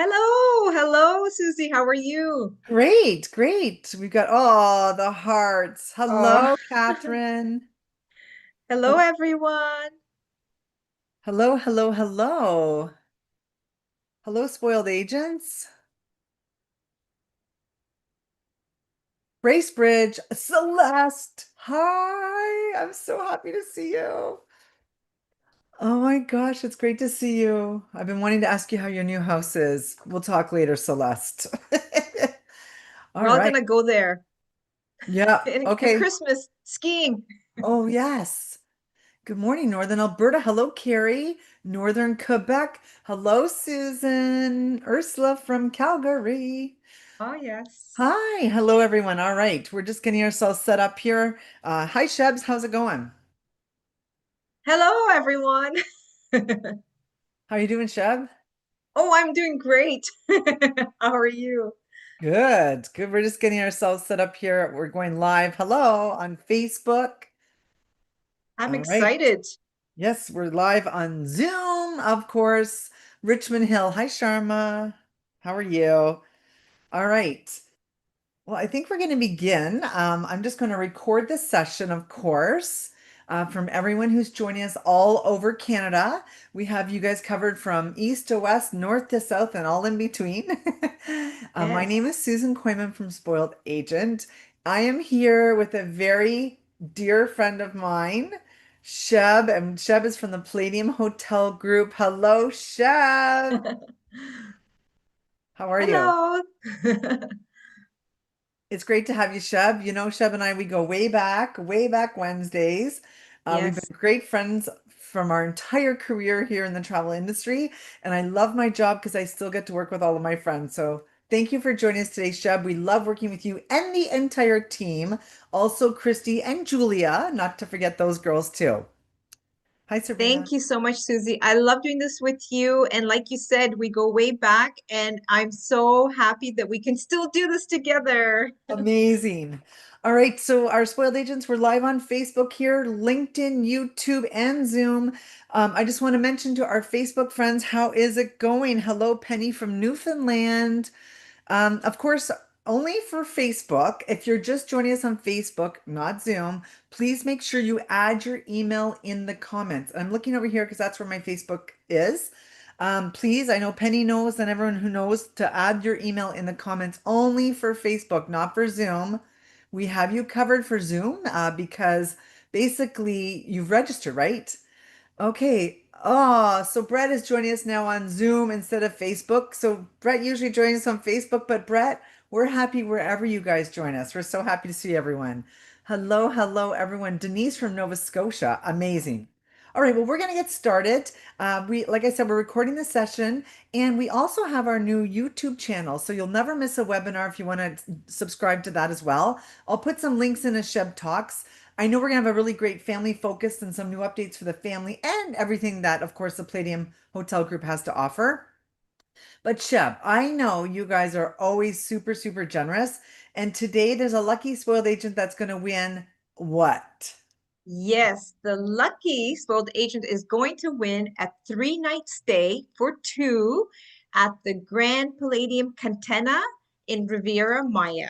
Hello, Susie. How are you? Great, great. We've got the hearts. Oh, Hello, Catherine. hello, Hel- everyone. Hello, hello, hello. Hello, spoiled agents. Bracebridge, Celeste. Hi, I'm so happy to see you. Oh my gosh, it's great to see you. I've been wanting to ask you how your new house is. We'll talk later, Celeste. All We're all right. gonna go there Yeah. in Okay. Christmas skiing. Oh, yes. Good morning, Northern Alberta. Hello, Carrie. Northern Quebec. Hello, Susan. Ursula from Calgary. Oh, yes. Hi. Hello, everyone. All right. We're just getting ourselves set up here. Hi, Shebs. How's it going? Hello, everyone. How are you doing, Sheb? Oh, I'm doing great. How are you? Good. Good. We're just getting ourselves set up here. We're going live. Hello on Facebook. I'm All right. excited. Yes, we're live on Zoom, of course. Richmond Hill. Hi, Sharma. How are you? All right. Well, I think we're going to begin. I'm just going to record this session, of course, from everyone who's joining us all over Canada. We have you guys covered from east to west, north to south, and all in between. My name is Yes. Susan Koyman from Spoiled Agent. I am here with a very dear friend of mine, Sheb, and Sheb is from the Palladium Hotel Group. Hello, Sheb. How are you? Hello. It's great to have you, Sheb. You know, Sheb and I, we go way back Wednesdays. We've Yes. been great friends from our entire career here in the travel industry. And I love my job because I still get to work with all of my friends. So thank you for joining us today, Sheb. We love working with you and the entire team. Also, Christy and Julia, not to forget those girls too. Hi, Sabrina. Thank you so much, Susie. I love doing this with you. And like you said, we go way back, and I'm so happy that we can still do this together. Amazing. All right, so our spoiled agents, we're live on Facebook here, LinkedIn, YouTube, and Zoom. I just want to mention to our Facebook friends, how is it going? Hello, Penny from Newfoundland. Of course, only for Facebook. If you're just joining us on Facebook, not Zoom, please make sure you add your email in the comments. I'm looking over here because that's where my Facebook is. Please, I know Penny knows and everyone who knows to add your email in the comments only for Facebook, not for Zoom. We have you covered for Zoom because basically you've registered, right? Okay. Oh, so Brett is joining us now on Zoom instead of Facebook. So Brett usually joins us on Facebook, but Brett, we're happy wherever you guys join us. We're so happy to see everyone. Hello, hello, everyone. Denise from Nova Scotia. Amazing. All right, well, we're going to get started. Like I said, we're recording the session, and we also have our new YouTube channel. So you'll never miss a webinar if you want to subscribe to that as well. I'll put some links in as Sheb talks. I know we're gonna have a really great family focus and some new updates for the family and everything that, of course, the Palladium Hotel Group has to offer. But Sheb, I know you guys are always super, super generous. And today there's a lucky spoiled agent that's gonna win what? Yes, the lucky spoiled agent is going to win a 3-night stay for two at the Grand Palladium Cantena in Riviera Maya.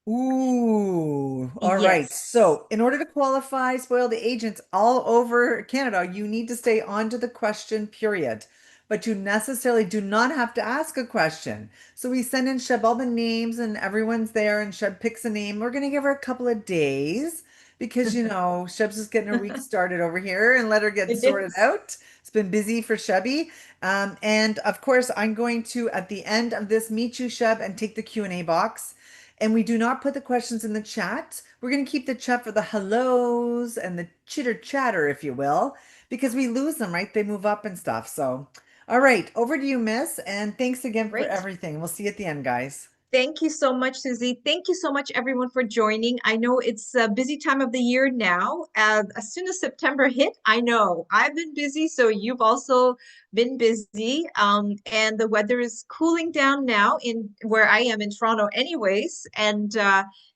Ooh, all right. Yes. So, in order to qualify spoiled agents all over Canada, you need to stay on to the question period. But you necessarily do not have to ask a question. So we send in Sheb all the names and everyone's there and Sheb picks a name. We're gonna give her a couple of days because Sheb's just getting her week started over here and let her get sorted Yes. out. It's been busy for Shebby. And of course, I'm going to at the end of this meet you, Sheb, and take the Q&A box. And we do not put the questions in the chat. We're going to keep the chat for the hellos and the chitter chatter, if you will, because we lose them, right? They move up and stuff. So, all right, over to you, Miss. And thanks again for Great. everything. We'll see you at the end, guys. Thank you so much, Susie. Thank you so much, everyone, for joining. I know it's a busy time of the year now. As soon as September hit, I know I've been busy, so you've also been busy. And the weather is cooling down now in where I am in Toronto anyways. And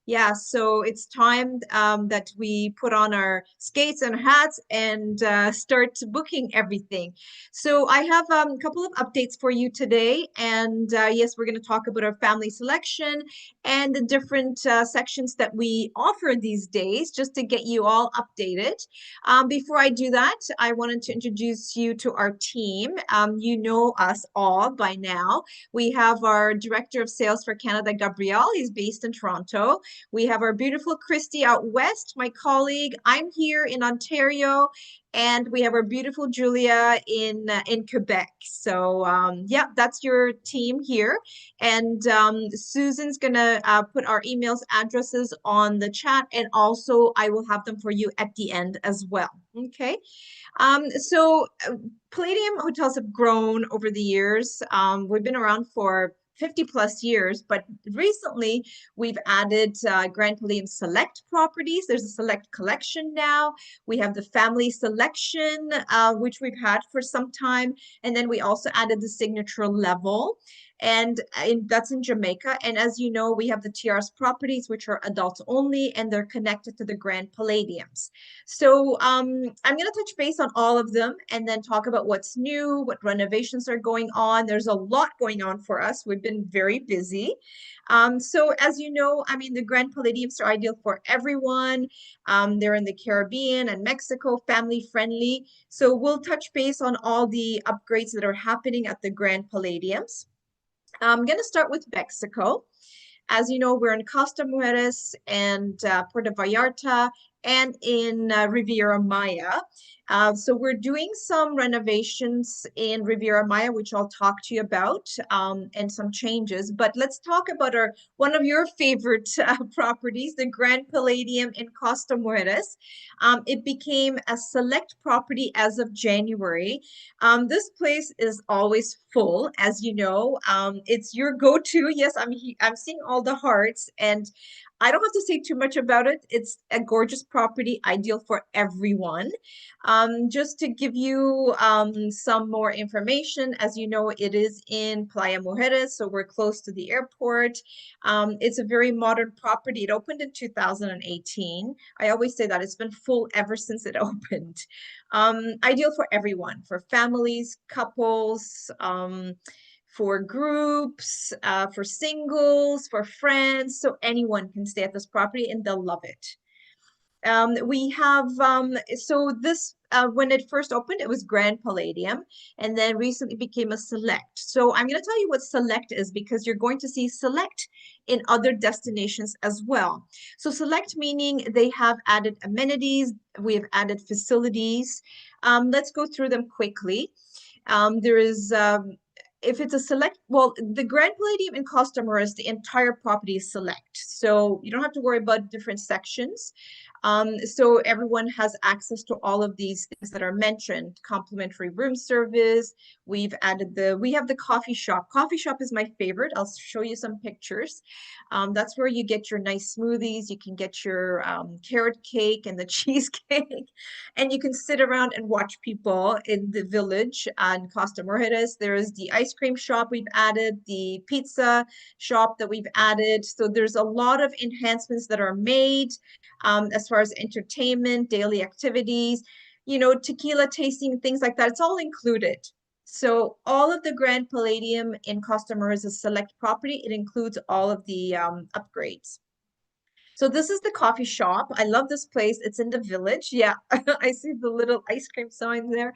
yeah, so it's time that we put on our skates and hats and start booking everything. So I have a couple of updates for you today. And yes, we're going to talk about our family selection and the different sections that we offer these days just to get you all updated. Before I do that, I wanted to introduce you to our team. You know us all by now. We have our Director of Sales for Canada, Gabrielle. He's based in Toronto. We have our beautiful Christy out west, my colleague. I'm here in Ontario, and we have our beautiful Julia in Quebec. So yeah, that's your team here. And Susan's gonna put our emails addresses on the chat, and also I will have them for you at the end as well. Okay. So Palladium hotels have grown over the years. We've been around for 50 plus years, but recently we've added Grand Palladium Select properties. There's a Select collection now. We have the Family Selection, which we've had for some time. And then we also added the Signature Level. And that's in Jamaica. And as you know, we have the TRS properties, which are adults only, and they're connected to the Grand Palladiums. So I'm going to touch base on all of them and then talk about what's new, what renovations are going on. There's a lot going on for us. We've been very busy. So as you know, I mean, the Grand Palladiums are ideal for everyone. They're in the Caribbean and Mexico, family friendly. So we'll touch base on all the upgrades that are happening at the Grand Palladiums. I'm going to start with Mexico. As you know, we're in Costa Mujeres and Puerto Vallarta and in Riviera Maya. So we're doing some renovations in Riviera Maya, which I'll talk to you about, and some changes. But let's talk about our one of your favorite properties, the Grand Palladium in Costa Mujeres. It became a select property as of January. This place is always full, as you know. It's your go-to. Yes, I'm seeing all the hearts, and I don't have to say too much about it. It's a gorgeous property, ideal for everyone. Just to give you some more information, as you know, it is in Playa Mujeres, so we're close to the airport. It's a very modern property. It opened in 2018. I always say that it's been full ever since it opened. Ideal for everyone, for families, couples, for groups, for singles, for friends. So anyone can stay at this property and they'll love it. We have, so this, when it first opened, it was Grand Palladium and then recently became a Select. So I'm going to tell you what Select is because you're going to see Select in other destinations as well. So Select meaning they have added amenities, we have added facilities. Let's go through them quickly. There is, if it's a select, well, the Grand Palladium in Costa Mujeres, the entire property is select. So you don't have to worry about different sections. So everyone has access to all of these things that are mentioned, complimentary room service. We have the coffee shop. Coffee shop is my favorite. I'll show you some pictures. That's where you get your nice smoothies. You can get your carrot cake and the cheesecake, and you can sit around and watch people in the village in Costa Mujeres. There is the ice cream shop we've added, the pizza shop that we've added. So there's a lot of enhancements that are made as far as entertainment, daily activities, you know, tequila tasting, things like that. It's all included. So all of the Grand Palladium in Costa Mujeres is a select property. It includes all of the upgrades. So this is the coffee shop. I love this place. It's in the village. Yeah, I see the little ice cream sign there.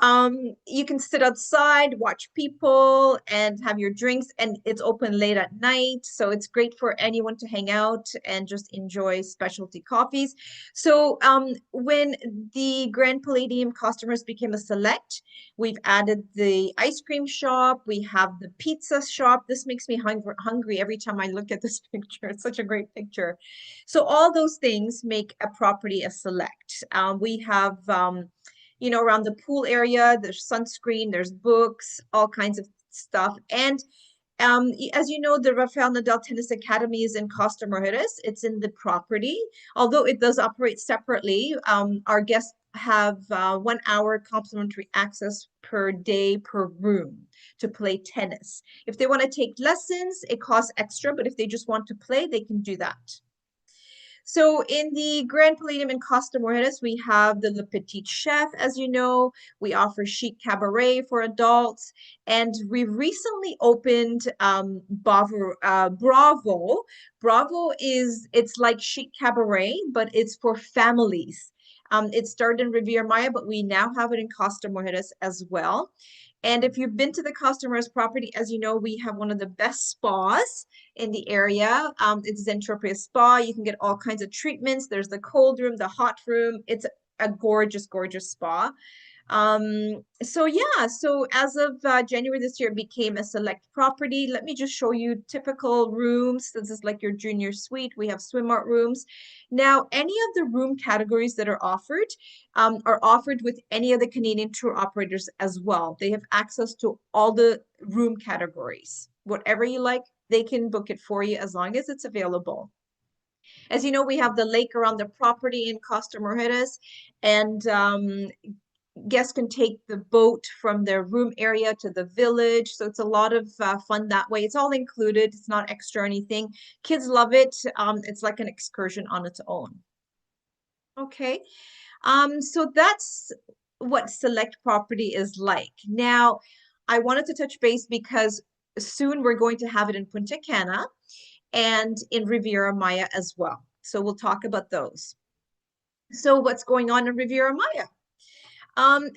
You can sit outside, watch people, and have your drinks, and it's open late at night. So it's great for anyone to hang out and just enjoy specialty coffees. So when the Grand Palladium customers became a select, we've added the ice cream shop. We have the pizza shop. This makes me hungry every time I look at this picture. It's such a great picture. So all those things make a property a select. We have you know, around the pool area, there's sunscreen, there's books, all kinds of stuff. And as you know, the Rafael Nadal Tennis Academy is in Costa Mujeres. It's in the property, although it does operate separately. Our guests have 1 hour complimentary access per day per room to play tennis. If they want to take lessons, it costs extra, but if they just want to play, they can do that. So in the Grand Palladium in Costa Mujeres, we have the Le Petit Chef, as you know. We offer chic cabaret for adults. And we recently opened Bravo. Bravo it's like chic cabaret, but it's for families. It started in Riviera Maya, but we now have it in Costa Mujeres as well. And if you've been to the Costa Mujeres property, as you know, we have one of the best spas in the area. It's Zentropia Spa. You can get all kinds of treatments. There's the cold room, the hot room. It's a gorgeous, gorgeous spa. So yeah, so as of January this year, it became a select property. Let me just show you typical rooms. This is like your junior suite. We have swim art rooms. Now, any of the room categories that are offered with any of the Canadian tour operators as well. They have access to all the room categories. Whatever you like, they can book it for you as long as it's available. As you know, we have the lake around the property in Costa Mujeres, and guests can take the boat from their room area to the village. So it's a lot of fun that way. It's all included. It's not extra or anything. Kids love it. It's like an excursion on its own. Okay. So that's what select property is like. Now, I wanted to touch base because soon we're going to have it in Punta Cana and in Riviera Maya as well. So we'll talk about those. So what's going on in Riviera Maya?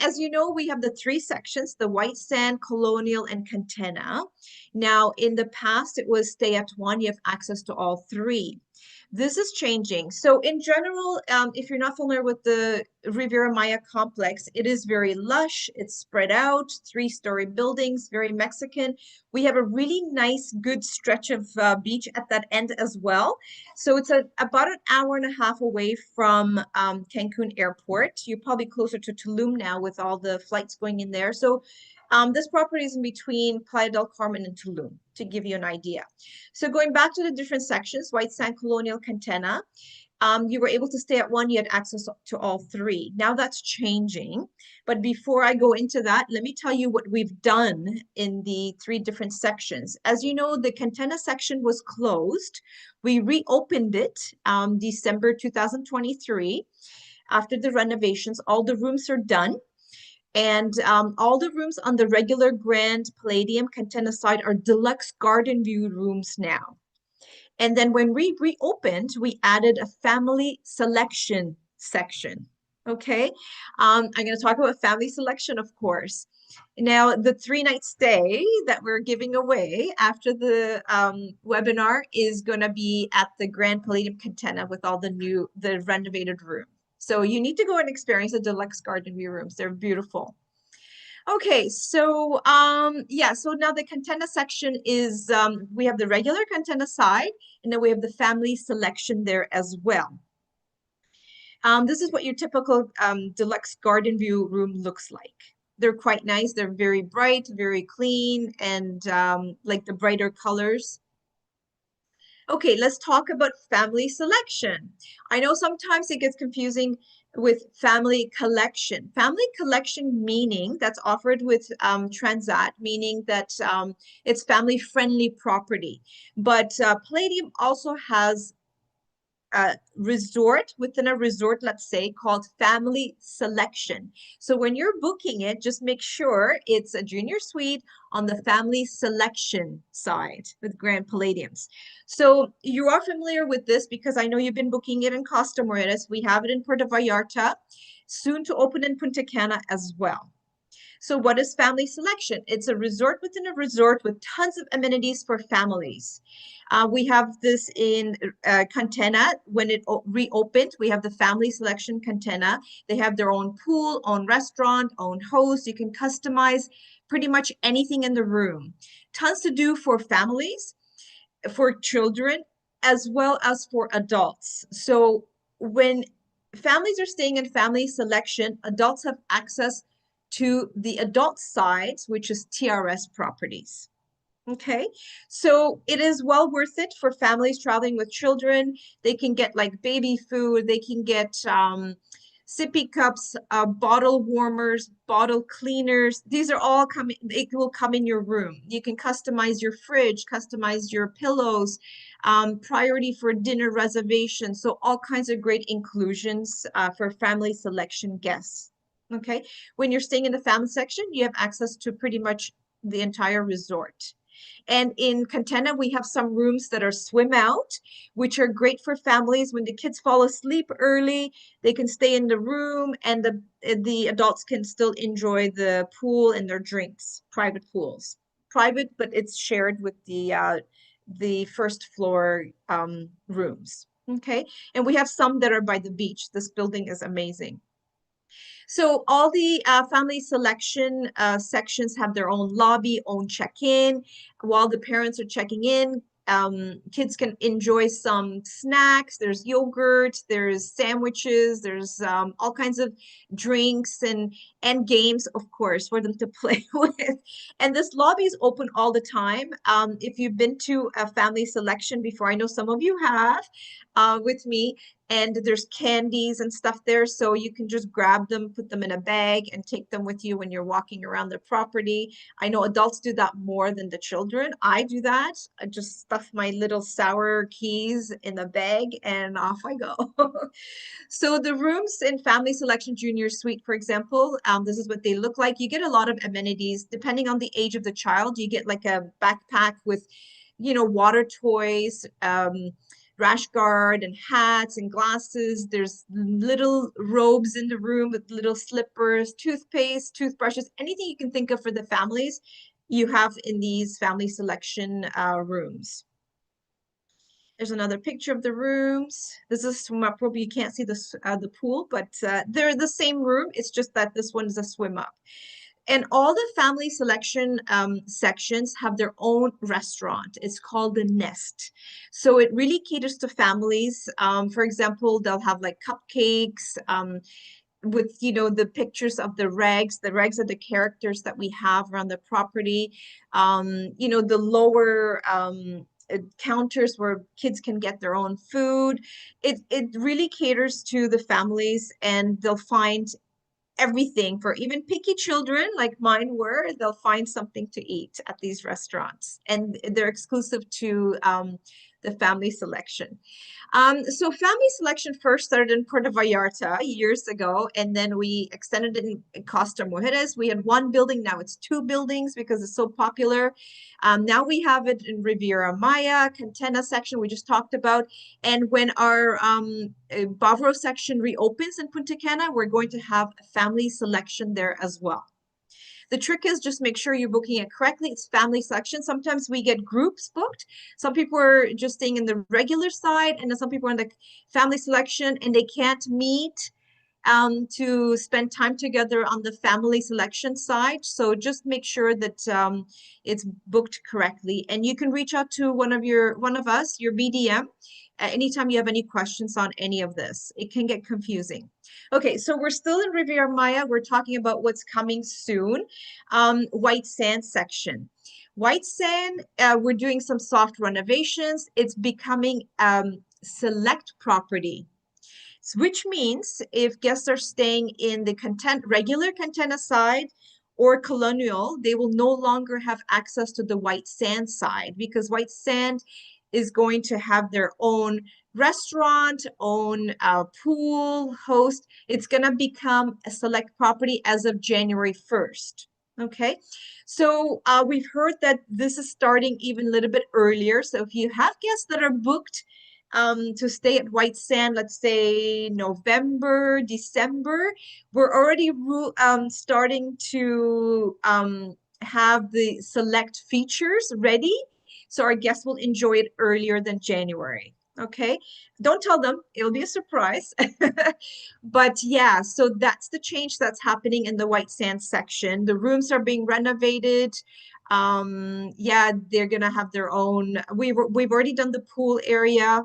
As you know, we have the three sections, the white sand, colonial, and Cantena. Now, in the past, it was stay at one, you have access to all three. This is changing. So in general, if you're not familiar with the Riviera Maya complex, it is very lush. It's spread out, three-story buildings, very Mexican. We have a really nice, good stretch of beach at that end as well. So it's about an hour and a half away from Cancun Airport. You're probably closer to Tulum now with all the flights going in there. So this property is in between Playa del Carmen and Tulum, to give you an idea. So going back to the different sections, White Sand, Colonial, Cantena, you were able to stay at one, you had access to all three. Now that's changing. But before I go into that, let me tell you what we've done in the three different sections. As you know, the Cantena section was closed. We reopened it December 2023 after the renovations. All the rooms are done. And all the rooms on the regular Grand Palladium Cantena side are deluxe garden view rooms now. And then when we reopened, we added a family selection section. Okay. I'm going to talk about family selection, of course. Now, the 3-night stay that we're giving away after the webinar is going to be at the Grand Palladium Cantena with all the renovated room. So you need to go and experience the deluxe garden view rooms. They're beautiful. Okay, so yeah, so now the Cantena section is we have the regular Cantena side, and then we have the family selection there as well. This is what your typical deluxe garden view room looks like. They're quite nice. They're very bright, very clean, and like the brighter colors. Okay, let's talk about family selection. I know sometimes it gets confusing with family collection. Family collection meaning that's offered with Transat, meaning that it's family-friendly property. But Palladium also has a resort within a resort, let's say, called family selection. So when you're booking it, just make sure it's a junior suite on the family selection side with Grand Palladiums. So you are familiar with this because I know you've been booking it in Costa Mujeres. We have it in Puerto Vallarta, soon to open in Punta Cana as well. So what is family selection? It's a resort within a resort with tons of amenities for families. We have this in Cantena. When it reopened, we have the family selection Cantena. They have their own pool, own restaurant, own host. You can customize pretty much anything in the room. Tons to do for families, for children, as well as for adults. So when families are staying in family selection, adults have access to the adult side, which is TRS properties. Okay, so it is well worth it for families traveling with children. They can get like baby food, they can get sippy cups, bottle warmers, bottle cleaners. These are all coming, it will come in your room. You can customize your fridge, customize your pillows, priority for dinner reservations. So all kinds of great inclusions for family selection guests. Okay. When you're staying in the family section, you have access to pretty much the entire resort. And in Contena, we have some rooms that are swim out, which are great for families. When the kids fall asleep early, they can stay in the room and the adults can still enjoy the pool and their drinks, private pools. Private, but it's shared with the first floor rooms. Okay. And we have some that are by the beach. This building is amazing. So all the family selection sections have their own lobby, own check-in. While the parents are checking in, kids can enjoy some snacks. There's yogurt, there's sandwiches, there's all kinds of drinks and games, of course, for them to play with. And this lobby is open all the time. If you've been to a family selection before, I know some of you have with me, and there's candies and stuff there, so you can just grab them, put them in a bag, and take them with you when you're walking around the property. I know adults do that more than the children. I do that. I just stuff my little sour keys in a bag and off I go. So the rooms in Family Selection Junior Suite, for example, this is what they look like. You get a lot of amenities depending on the age of the child. You get like a backpack with, water toys, rash guard and hats and glasses. There's little robes in the room with little slippers, toothpaste, toothbrushes, anything you can think of for the families you have in these family selection rooms. There's another picture of the rooms. This is swim up room. You can't see the pool, but they're the same room. It's just that this one is a swim up. And all the family selection sections have their own restaurant. It's called the Nest. So it really caters to families. For example, they'll have like cupcakes with, the pictures of the regs. The regs are the characters that we have around the property. The lower counters where kids can get their own food. It really caters to the families, and they'll find everything for even picky children like mine were. They'll find something to eat at these restaurants, and they're exclusive to the family selection. So family selection first started in Puerto Vallarta years ago, and then we extended it in Costa Mujeres. We had one building, now it's two buildings because it's so popular. Now we have it in Riviera Maya, Cantena section we just talked about. And when our Bavaro section reopens in Punta Cana, we're going to have a family selection there as well. The trick is just make sure you're booking it correctly. It's family selection. Sometimes we get groups booked. Some people are just staying in the regular side, and then some people are in the family selection and they can't meet to spend time together on the family selection side. So just make sure that it's booked correctly. And you can reach out to one of us, your BDM, anytime you have any questions on any of this. It can get confusing. Okay, so we're still in Riviera Maya. We're talking about what's coming soon. White Sand section. White Sand, we're doing some soft renovations. It's becoming select property, which means if guests are staying in the regular Contena side or Colonial, they will no longer have access to the White Sand side, because White Sand is going to have their own restaurant, own pool, host. It's going to become a select property as of January 1st. Okay, so we've heard that this is starting even a little bit earlier. So if you have guests that are booked to stay at White Sand, let's say November, December, we're already starting to have the select features ready, so our guests will enjoy it earlier than January. Okay, don't tell them, it'll be a surprise. But yeah, so that's the change that's happening in the White Sand section. The rooms are being renovated. Yeah, they're gonna have their own. We've already done the pool area.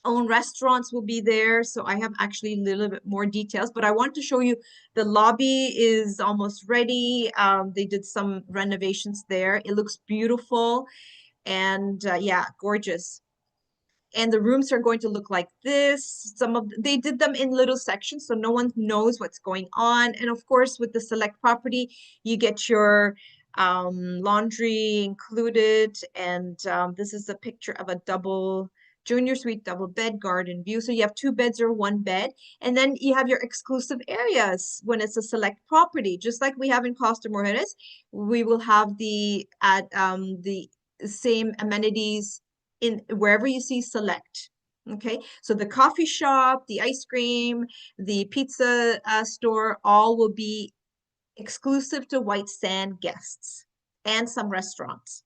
Own restaurants will be there. So I have actually a little bit more details, but I want to show you the lobby is almost ready. They did some renovations there. It looks beautiful and yeah, gorgeous. and the rooms are going to look like this. They did them in little sections so no one knows what's going on. And of course, with the select property, you get your laundry included. And this is a picture of a double junior suite, double bed, garden view. So you have two beds or one bed. And then you have your exclusive areas when it's a select property. Just like we have in Costa Mujeres, we will have the same amenities in wherever you see select. Okay, so the coffee shop, the ice cream, the pizza store, all will be exclusive to White Sand guests and some restaurants.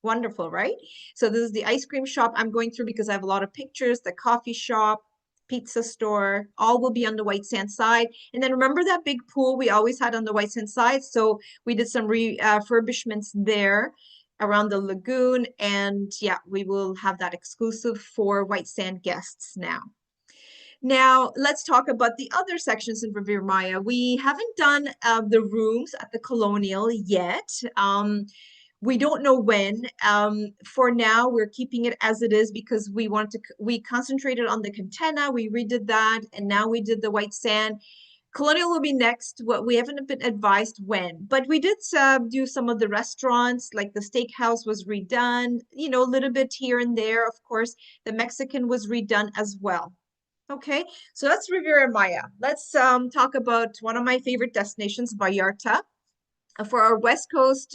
Wonderful, right? So this is the ice cream shop I'm going through because I have a lot of pictures. The coffee shop, pizza store, all will be on the White Sand side. And then remember that big pool we always had on the White Sand side? So we did some refurbishments there around the lagoon. And yeah, we will have that exclusive for White Sand guests now. Now, let's talk about the other sections in Riviera Maya. We haven't done the rooms at the Colonial yet. We don't know when. For now, we're keeping it as it is because we concentrated on the Cantena, we redid that, and now we did the White Sand. Colonial will be next. What we haven't been advised when, but we did do some of the restaurants, like the steakhouse was redone, you know, a little bit here and there. Of course, the Mexican was redone as well. Okay, so that's Riviera Maya. Let's talk about one of my favorite destinations, Vallarta. For our West Coast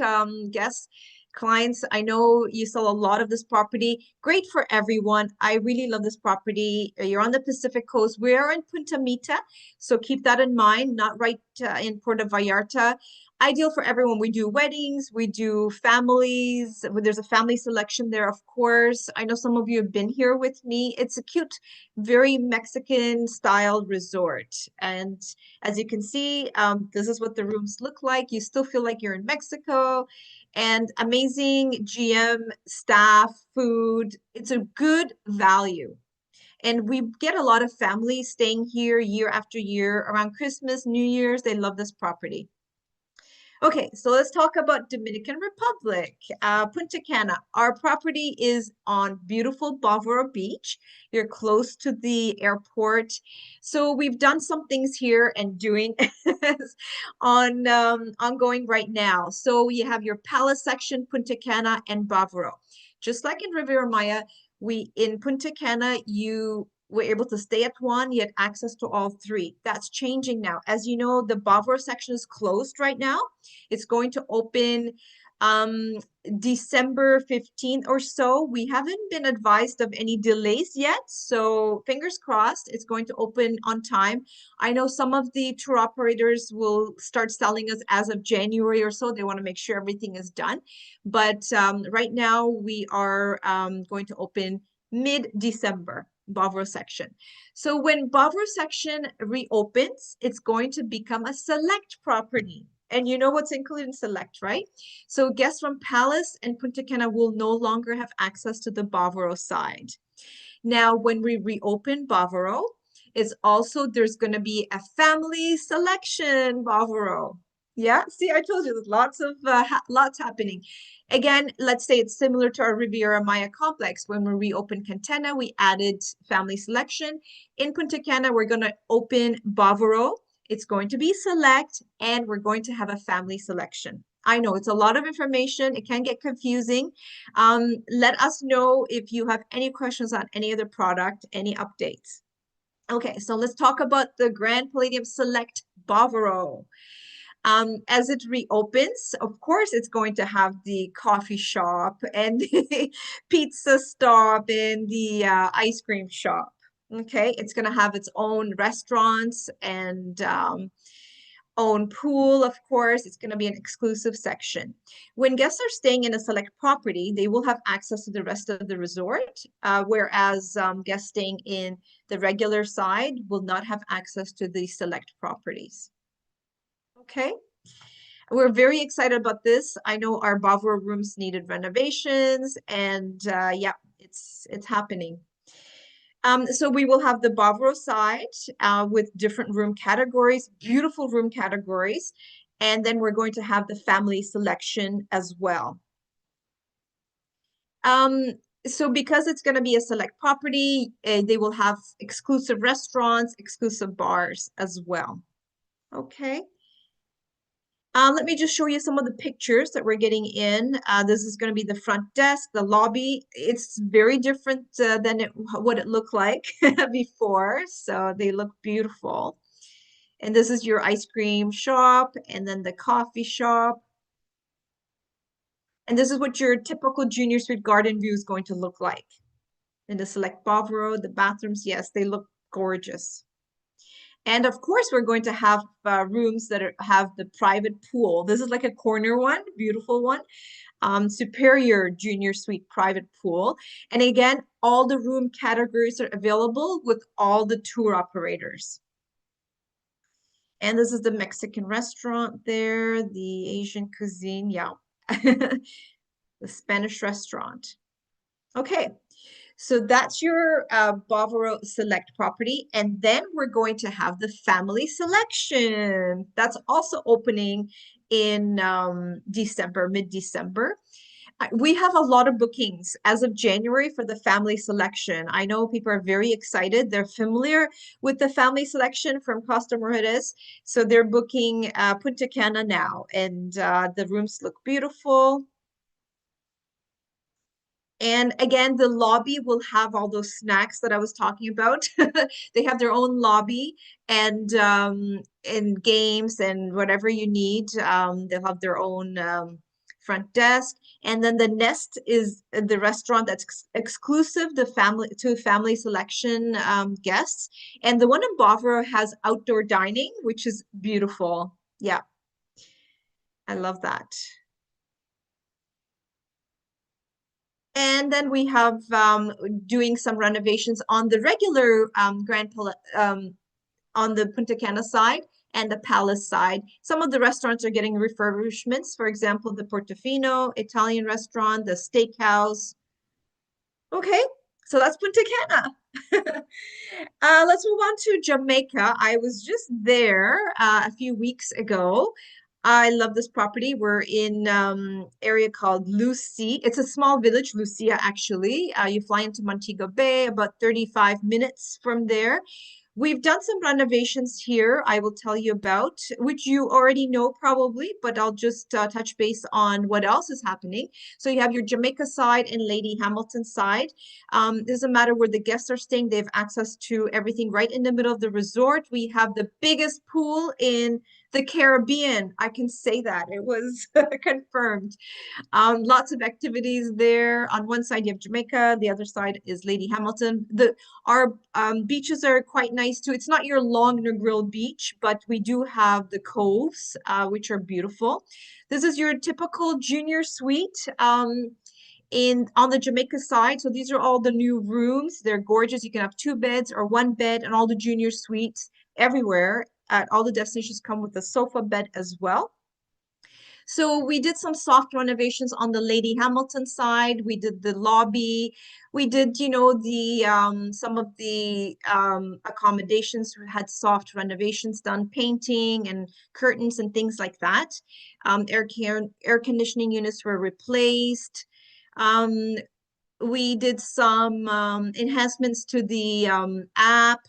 guests, clients, I know you sell a lot of this property. Great for everyone. I really love this property. You're on the Pacific Coast. We are in Punta Mita, so keep that in mind, not right in Puerto Vallarta. Ideal for everyone. We do weddings, we do families. There's a family selection there, of course. I know some of you have been here with me. It's a cute, very Mexican style resort. And as you can see, this is what the rooms look like. You still feel like you're in Mexico, and amazing GM staff, food. It's a good value. And we get a lot of families staying here year after year around Christmas, New Year's. They love this property. Okay, so let's talk about Dominican Republic. Punta Cana. Our property is on beautiful Bávaro Beach. You're close to the airport. So we've done some things here and doing on ongoing right now. So you have your Palace section, Punta Cana, and Bávaro. Just like in Riviera Maya, we in Punta Cana, you were able to stay at one, you had access to all three. That's changing now. As you know, the Bávaro section is closed right now. It's going to open um, December 15th or so. We haven't been advised of any delays yet, so fingers crossed it's going to open on time. I know some of the tour operators will start selling us as of January or so. They want to make sure everything is done. But right now we are going to open mid-December. Bávaro section. So when Bávaro section reopens, it's going to become a select property. And you know what's included in select, right? So guests from Palace and Punta Cana will no longer have access to the Bávaro side. Now, when we reopen Bávaro, there's going to be a family selection Bávaro. Yeah, see, I told you there's lots happening. Again, let's say it's similar to our Riviera Maya complex. When we reopened Cantena, we added family selection. In Punta Cana, we're going to open Bávaro. It's going to be select, and we're going to have a family selection. I know it's a lot of information. It can get confusing. Let us know if you have any questions on any other product, any updates. Okay, so let's talk about the Grand Palladium Select Bávaro. As it reopens, of course, it's going to have the coffee shop and the pizza stop and the ice cream shop. Okay, it's going to have its own restaurants and own pool, of course. It's going to be an exclusive section. When guests are staying in a select property, they will have access to the rest of the resort, whereas guests staying in the regular side will not have access to the select properties. Okay. We're very excited about this. I know our Bávaro rooms needed renovations, and yeah, it's happening. So we will have the Bávaro side with different room categories, beautiful room categories, and then we're going to have the family selection as well. So because it's going to be a select property, they will have exclusive restaurants, exclusive bars as well. Okay. Let me just show you some of the pictures that we're getting in. This is going to be the front desk, the lobby. It's very different than what it looked like before. So they look beautiful. And this is your ice cream shop and then the coffee shop. And this is what your typical junior suite garden view is going to look like. And the select Bavaro, the bathrooms, yes, they look gorgeous. And of course, we're going to have rooms that have the private pool. This is like a corner one, beautiful one. Superior junior suite private pool. And again, all the room categories are available with all the tour operators. And this is the Mexican restaurant there, the Asian cuisine, yeah. The Spanish restaurant. Okay, so that's your Bavaro Select property. And then we're going to have the Family Selection. That's also opening in December, mid-December. We have a lot of bookings as of January for the Family Selection. I know people are very excited. They're familiar with the Family Selection from Costa Mujeres. So they're booking Punta Cana now. And the rooms look beautiful. And again, the lobby will have all those snacks that I was talking about. They have their own lobby and games and whatever you need. They'll have their own front desk. And then the Nest is the restaurant that's exclusive to family selection guests. And the one in Bavaro has outdoor dining, which is beautiful. Yeah, I love that. And then we have doing some renovations on the regular on the Punta Cana side and the Palace side. Some of the restaurants are getting refurbishments. For example, the Portofino Italian restaurant, the steakhouse. Okay, so that's Punta Cana. Let's move on to Jamaica. I was just there a few weeks ago. I love this property. We're in area called Lucy. It's a small village, Lucia, actually. You fly into Montego Bay, about 35 minutes from there. We've done some renovations here, I will tell you about, which you already know probably, but I'll just touch base on what else is happening. So you have your Jamaica side and Lady Hamilton side. It doesn't matter where the guests are staying, they have access to everything right in the middle of the resort. We have the biggest pool in the Caribbean. I can say that. It was confirmed. Lots of activities there. On one side, you have Jamaica. The other side is Lady Hamilton. Our beaches are quite nice too. It's not your long Negril beach, but we do have the coves, which are beautiful. This is your typical junior suite. On the Jamaica side, so these are all the new rooms. They're gorgeous. You can have two beds or one bed, and all the junior suites everywhere at all the destinations come with a sofa bed as well. So we did some soft renovations on the Lady Hamilton side. We did the lobby. We did, the some of the accommodations. We had soft renovations done, painting and curtains and things like that. Air conditioning units were replaced. Um, we did some enhancements to the app.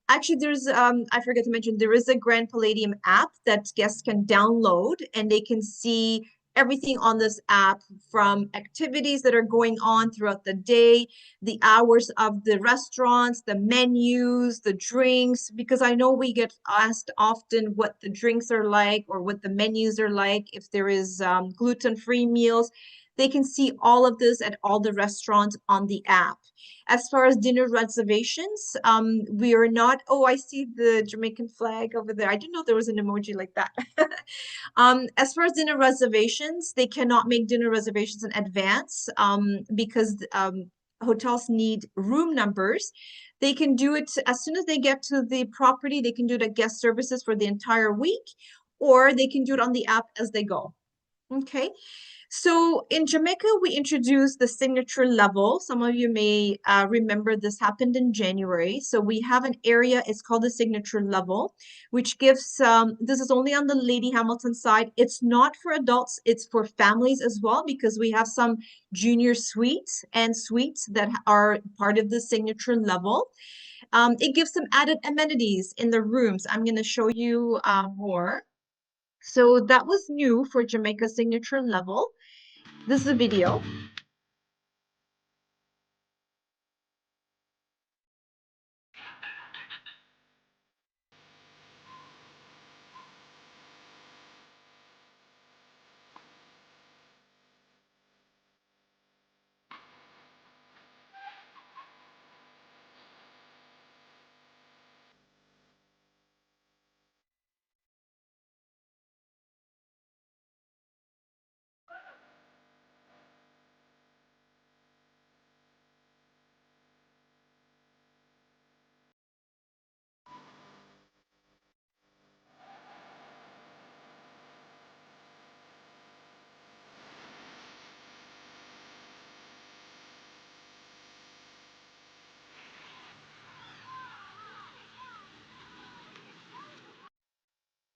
Actually, I forgot to mention, there is a Grand Palladium app that guests can download and they can see everything on this app from activities that are going on throughout the day, the hours of the restaurants, the menus, the drinks, because I know we get asked often what the drinks are like or what the menus are like, if there is gluten-free meals. They can see all of this at all the restaurants on the app. As far as dinner reservations, we are not, oh, I see the Jamaican flag over there. I didn't know there was an emoji like that. As far as dinner reservations, they cannot make dinner reservations in advance because hotels need room numbers. They can do it as soon as they get to the property. They can do it at guest services for the entire week, or they can do it on the app as they go. Okay. So in Jamaica, we introduced the signature level. Some of you may remember this happened in January. So we have an area, it's called the signature level, which gives, this is only on the Lady Hamilton side. It's not for adults, it's for families as well, because we have some junior suites and suites that are part of the signature level. It gives some added amenities in the rooms. I'm going to show you more. So that was new for Jamaica signature level. This is a video.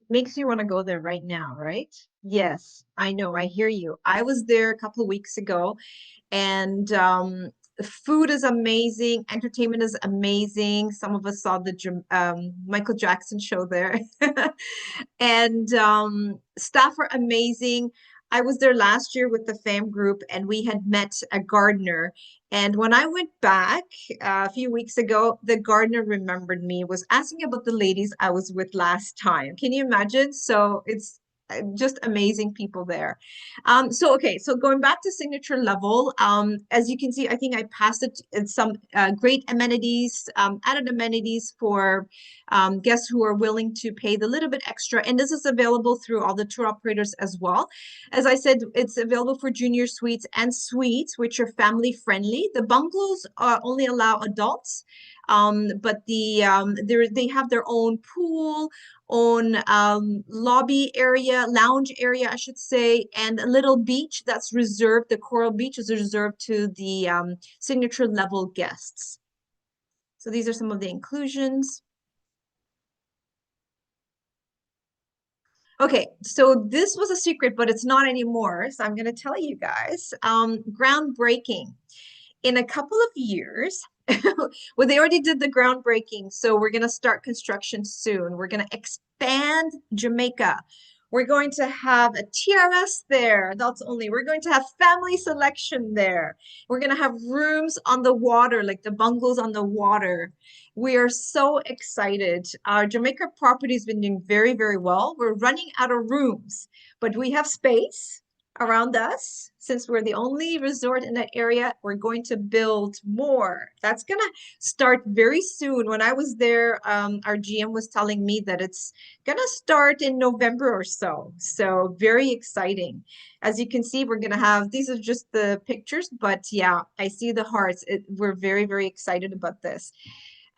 Makes you want to go there right now, right? Yes, I know. I hear you. I was there a couple of weeks ago, and the food is amazing, entertainment is amazing. Some of us saw the Michael Jackson show there. And staff are amazing. I was there last year with the fam group, and we had met a gardener. And when I went back a few weeks ago, the gardener remembered me, was asking about the ladies I was with last time. Can you imagine? So it's just amazing people there. So going back to signature level, as you can see, I think I passed it in some great amenities, added amenities for guests who are willing to pay the little bit extra. And this is available through all the tour operators as well. As I said, it's available for junior suites and suites, which are family friendly. The bungalows only allow adults, but they have their own pool, own lobby area, lounge area, I should say, and a little beach that's reserved. The coral beach is reserved to the signature level guests. So these are some of the inclusions. Okay, so this was a secret, but it's not anymore. So I'm going to tell you guys. Groundbreaking. In a couple of years, well, they already did the groundbreaking, so we're going to start construction soon. We're going to expand Jamaica. We're going to have a TRS there. That's only. We're going to have family selection there. We're going to have rooms on the water, like the bungalows on the water. We are so excited. Our Jamaica property has been doing very, very well. We're running out of rooms, but we have space around us. Since we're the only resort in that area, we're going to build more. That's going to start very soon. When I was there, our GM was telling me that it's going to start in November or so. So very exciting. As you can see, we're going to have, these are just the pictures, but yeah, I see the hearts. We're very, very excited about this.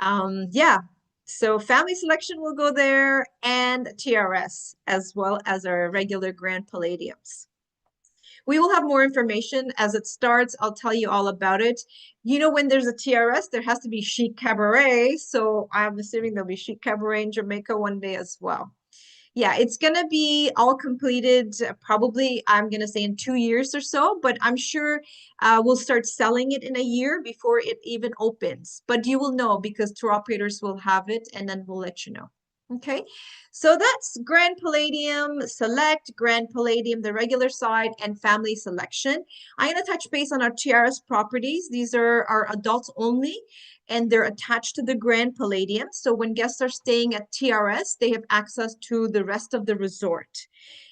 Yeah, so family selection will go there and TRS as well as our regular Grand Palladiums. We will have more information as it starts. I'll tell you all about it. You know, when there's a TRS, there has to be chic cabaret. So I'm assuming there'll be chic cabaret in Jamaica one day as well. Yeah, it's gonna be all completed probably, I'm gonna say in 2 years or so, but I'm sure we'll start selling it in a year before it even opens. But you will know because tour operators will have it and then we'll let you know. Okay, so that's Grand Palladium Select, Grand Palladium, the regular side, and family selection. I'm going to touch base on our TRS properties. These are our adults only, and they're attached to the Grand Palladium. So when guests are staying at TRS, they have access to the rest of the resort.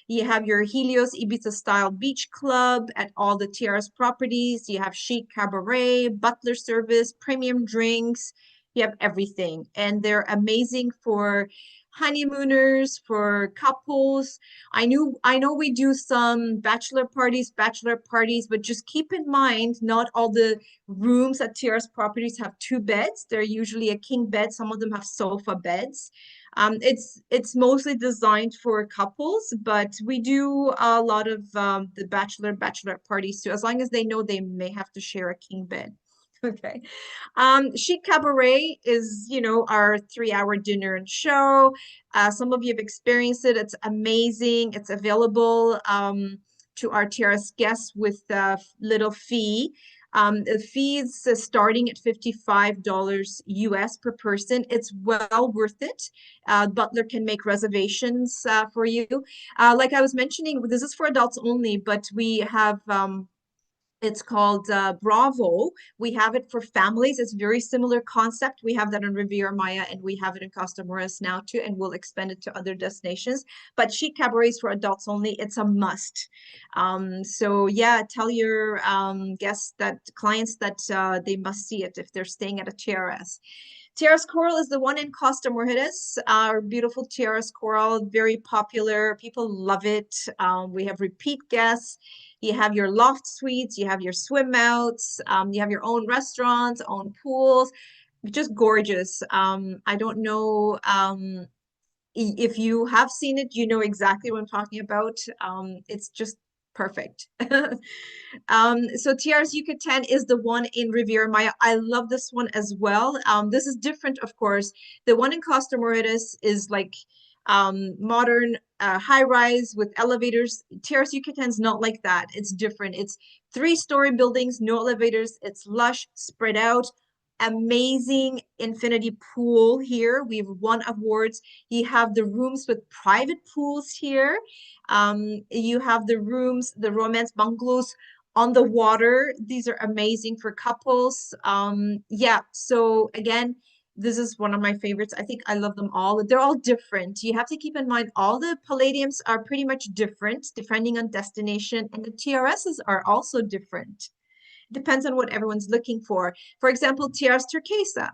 You have your Helios Ibiza style beach club at all the TRS properties. You have chic cabaret, butler service, premium drinks. You have everything. And they're amazing for honeymooners, for couples. I know we do some bachelor parties, but just keep in mind, not all the rooms at TRS properties have two beds. They're usually a king bed. Some of them have sofa beds. It's mostly designed for couples, but we do a lot of the bachelorette parties too, as long as they know they may have to share a king bed. Okay. Chic Cabaret is, our 3-hour dinner and show. Some of you have experienced it. It's amazing. It's available to our TRS guests with a little fee. The fee is starting at $55 US per person. It's well worth it. Butler can make reservations for you. Like I was mentioning, this is for adults only, but we have it's called Bravo. We have it for families. It's very similar concept. We have that in Riviera Maya and we have it in Costa Morris now too, and we'll expand it to other destinations. But Chic Cabaret is for adults only. It's a must. So yeah, tell your guests that clients that they must see it if they're staying at a TRS. TRS Coral is the one in Costa Mujeres, our beautiful TRS Coral, very popular. People love it. We have repeat guests. You have your loft suites, you have your swim outs, you have your own restaurants, own pools, just gorgeous. I don't know if you have seen it, you know exactly what I'm talking about. It's just perfect. So TRS Yucatan is the one in Riviera Maya. I love this one as well. This is different, of course. The one in Costa Moreras is like modern high rise with elevators. TRS Yucatan's not like that. It's different. It's 3-story buildings, no elevators. It's lush, spread out. Amazing infinity pool here. We've won awards. You have the rooms with private pools here. You have the rooms, the romance bungalows on the water. These are amazing for couples. Yeah, so again, this is one of my favorites. I think I love them all. They're all different. You have to keep in mind all the Palladiums are pretty much different depending on destination, and the TRSs are also different. Depends on what everyone's looking for. For example, Tierras Turquesa.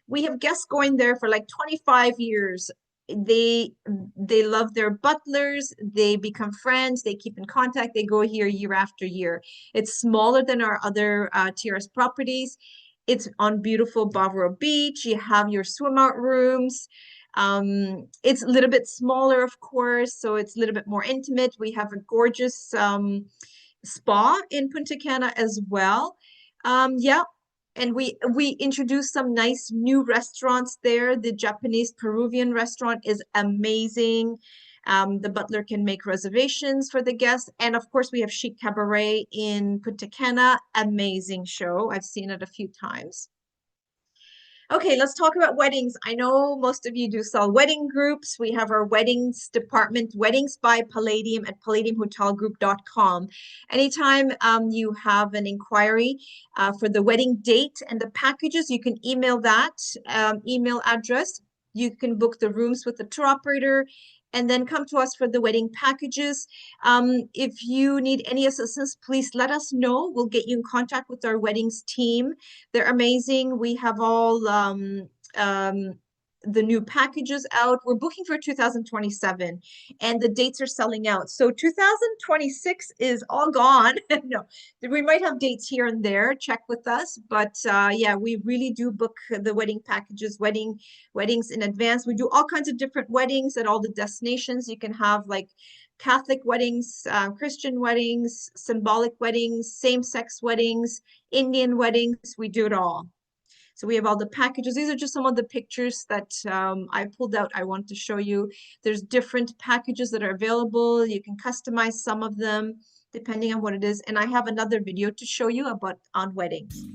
We have guests going there for like 25 years. They love their butlers, they become friends, they keep in contact, they go here year after year. It's smaller than our other Tierras properties. It's on beautiful Bavaro Beach. You have your swim out rooms. It's a little bit smaller, of course, so it's a little bit more intimate. We have a gorgeous spa in Punta Cana as well. Yeah, and we introduced some nice new restaurants there. The Japanese Peruvian restaurant is amazing. The butler can make reservations for the guests. And of course, we have Chic Cabaret in Punta Cana. Amazing show. I've seen it a few times. Okay, let's talk about weddings. I know most of you do sell wedding groups. We have our weddings department, Weddings by Palladium at palladiumhotelgroup.com. Anytime you have an inquiry for the wedding date and the packages, you can email that email address. You can book the rooms with the tour operator and then come to us for the wedding packages. If you need any assistance, please let us know. We'll get you in contact with our weddings team. They're amazing. We have all the new packages out. We're booking for 2027 and the dates are selling out. So 2026 is all gone. No, we might have dates here and there. Check with us. But yeah, we really do book the wedding packages, weddings in advance. We do all kinds of different weddings at all the destinations. You can have like Catholic weddings, Christian weddings, symbolic weddings, same-sex weddings, Indian weddings. We do it all. So we have all the packages. These are just some of the pictures that I pulled out. I want to show you. There's different packages that are available. You can customize some of them depending on what it is. And I have another video to show you about on weddings.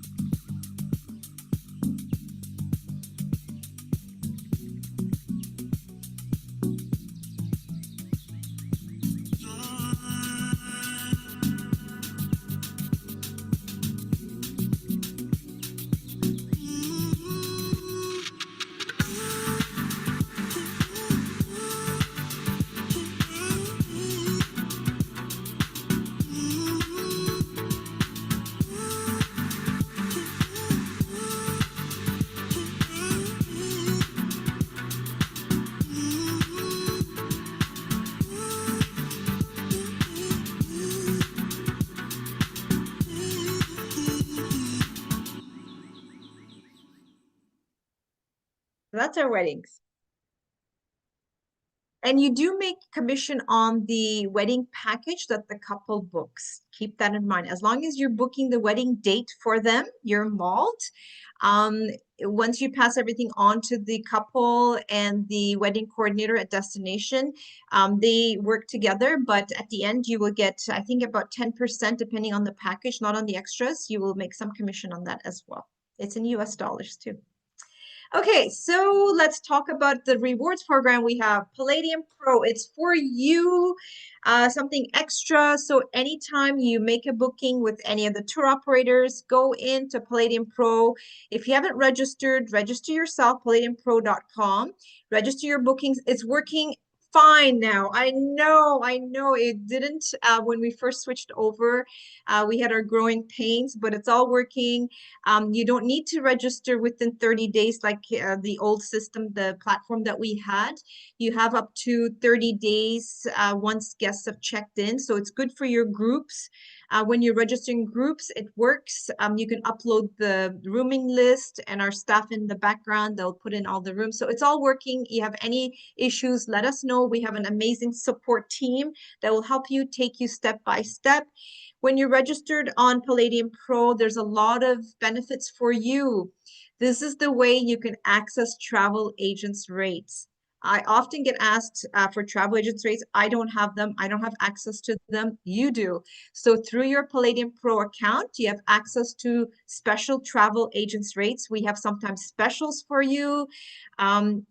So that's our weddings. And you do make commission on the wedding package that the couple books. Keep that in mind. As long as you're booking the wedding date for them, you're involved. Um, Once you pass everything on to the couple and the wedding coordinator at destination, they work together, but at the end you will get, I think, about 10% depending on the package, not on the extras. You will make some commission on that as well. It's in US dollars too. Okay, so let's talk about the rewards program. We have Palladium Pro. It's for you, something extra. So anytime you make a booking with any of the tour operators, go into Palladium Pro. If you haven't registered, register yourself, palladiumpro.com. Register your bookings. It's working fine now. I know it didn't when we first switched over. We had our growing pains, but it's all working. You don't need to register within 30 days like the old system, the platform that we had. You have up to 30 days once guests have checked in. So it's good for your groups. When you're registering groups, it works. You can upload the rooming list and our staff in the background, they'll put in all the rooms. So it's all working. You have any issues, let us know. We have an amazing support team that will help you, take you step by step. When you're registered on Palladium Pro, there's a lot of benefits for you. This is the way you can access travel agents' rates. I often get asked for travel agents' rates. I don't have them. I don't have access to them. You do. So through your Palladium Pro account, you have access to special travel agents' rates. We have sometimes specials for you. Um,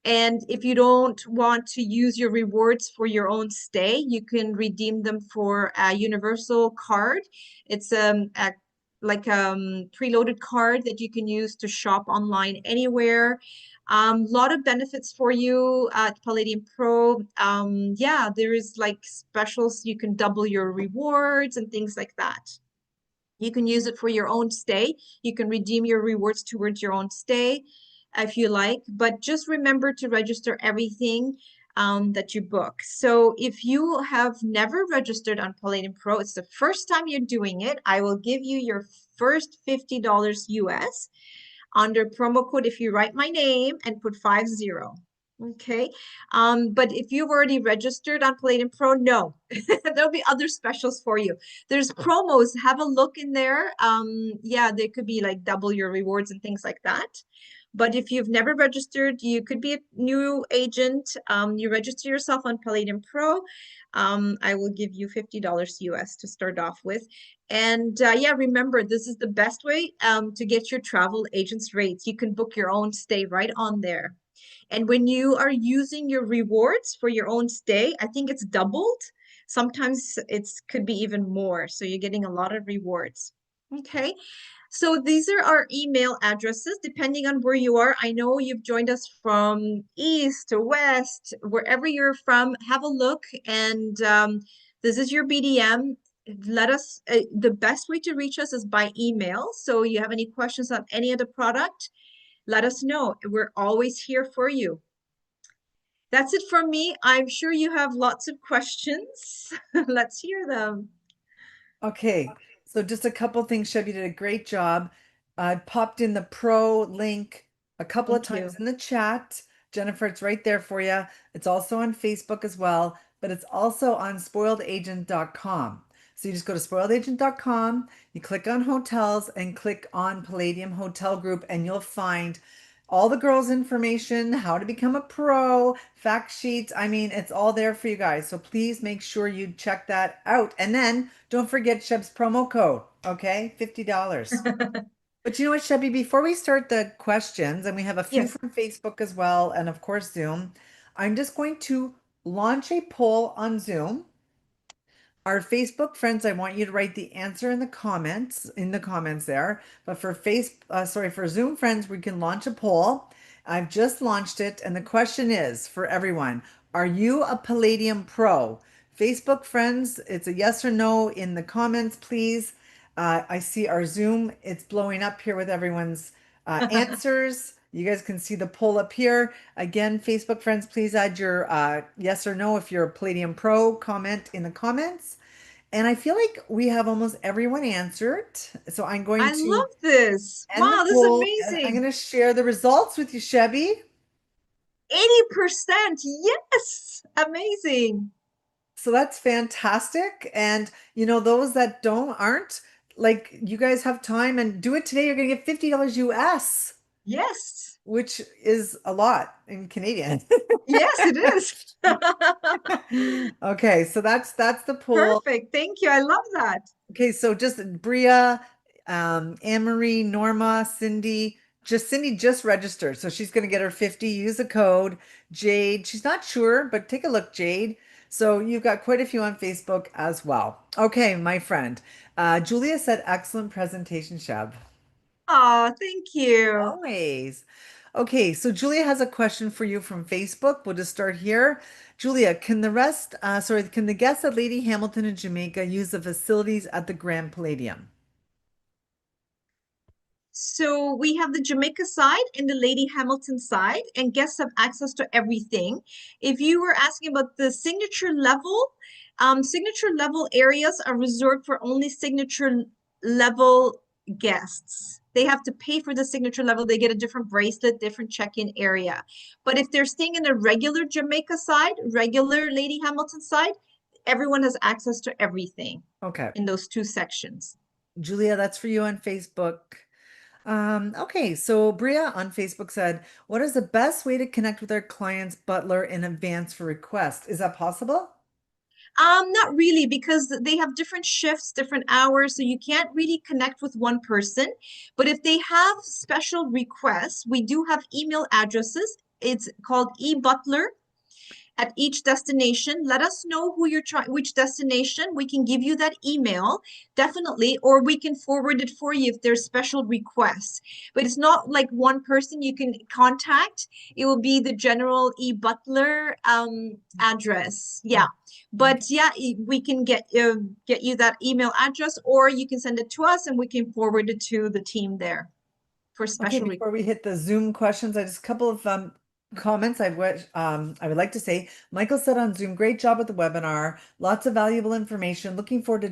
and if you don't want to use your rewards for your own stay, you can redeem them for a universal card. It's like preloaded card that you can use to shop online anywhere. Lot of benefits for you at Palladium Pro. Yeah, there is like specials. You can double your rewards and things like that. You can use it for your own stay. You can redeem your rewards towards your own stay if you like, but just remember to register everything that you book. So if you have never registered on Palladium Pro, it's the first time you're doing it, I will give you your first $50 US under promo code if you write my name and put 50. Okay. But if you've already registered on Palladium Pro, no, there'll be other specials for you. There's promos. Have a look in there. Yeah, there could be like double your rewards and things like that. But if you've never registered, you could be a new agent. You register yourself on Palladium Pro. I will give you $50 US to start off with. And yeah, remember, this is the best way to get your travel agent's rates. You can book your own stay right on there. And when you are using your rewards for your own stay, I think it's doubled. Sometimes it's could be even more. So you're getting a lot of rewards. Okay. So these are our email addresses, depending on where you are. I know you've joined us from east to west, wherever you're from, have a look. And this is your BDM. Let us, the best way to reach us is by email. So you have any questions on any of the product, let us know. We're always here for you. That's it from me. I'm sure you have lots of questions. Let's hear them. Okay, so just a couple things. Chevy did a great job. I popped in the pro link a couple of Thank times you. in the chat. Jennifer, it's right there for you. It's also on Facebook as well, but it's also on spoiledagent.com. So you just go to spoiledagent.com, you click on hotels and click on Palladium Hotel Group, and you'll find all the girls' information, how to become a pro, fact sheets. I mean, it's all there for you guys. So please make sure you check that out. And then don't forget Sheb's promo code, okay? $50. But you know what, Shebby, before we start the questions, and we have a few Yes. from Facebook as well, and of course Zoom, I'm just going to launch a poll on Zoom. Our Facebook friends, I want you to write the answer in the comments there. But for for Zoom friends, we can launch a poll. I've just launched it, and the question is for everyone: are you a Palladium Pro? Facebook friends, it's a yes or no in the comments, please. I see our Zoom; it's blowing up here with everyone's answers. You guys can see the poll up here. Again, Facebook friends, please add your yes or no if you're a Palladium Pro comment in the comments. And I feel like we have almost everyone answered. So I'm going I to love this. end the Wow, this is poll and I'm amazing. going to share the results with you, Chevy. 80%. Yes. Amazing. So that's fantastic. And those that aren't, like, you guys have time and do it today. You're gonna get $50 US, Yes. which is a lot in Canadian. Yes, it is. Okay, so that's the poll. Perfect. Thank you. I love that. Okay, so just Bria, Anne-Marie, Norma, Cindy. Just Cindy just registered, so she's gonna get her 50. Use the code. Jade, she's not sure, but take a look, Jade. So you've got quite a few on Facebook as well. Okay, my friend. Julia said, excellent presentation, Shab. Oh, thank you. Always. Okay, so Julia has a question for you from Facebook. We'll just start here. Julia, can the guests at Lady Hamilton in Jamaica use the facilities at the Grand Palladium? So we have the Jamaica side and the Lady Hamilton side, and guests have access to everything. If you were asking about the signature level areas are reserved for only signature level guests. They have to pay for the signature level. They get a different bracelet, different check-in area. But if they're staying in the regular Jamaica side, regular Lady Hamilton side, everyone has access to everything Okay. in those two sections. Julia, that's for you on Facebook. Okay, so Bria on Facebook said, what is the best way to connect with our client's butler in advance for requests? Is that possible? Not really, because they have different shifts, different hours, so you can't really connect with one person. But if they have special requests, we do have email addresses. It's called eButler at each destination. Let us know who you're trying, which destination. We can give you that email, definitely, or we can forward it for you if there's special requests. But it's not like one person you can contact. It will be the general e-butler address. Yeah. But Okay. yeah, we can get you that email address, or you can send it to us and we can forward it to the team there for Okay, special before requests. we hit the Zoom questions, I just a couple of comments I would like to say. Michael said on Zoom, great job with the webinar. Lots of valuable information. Looking forward to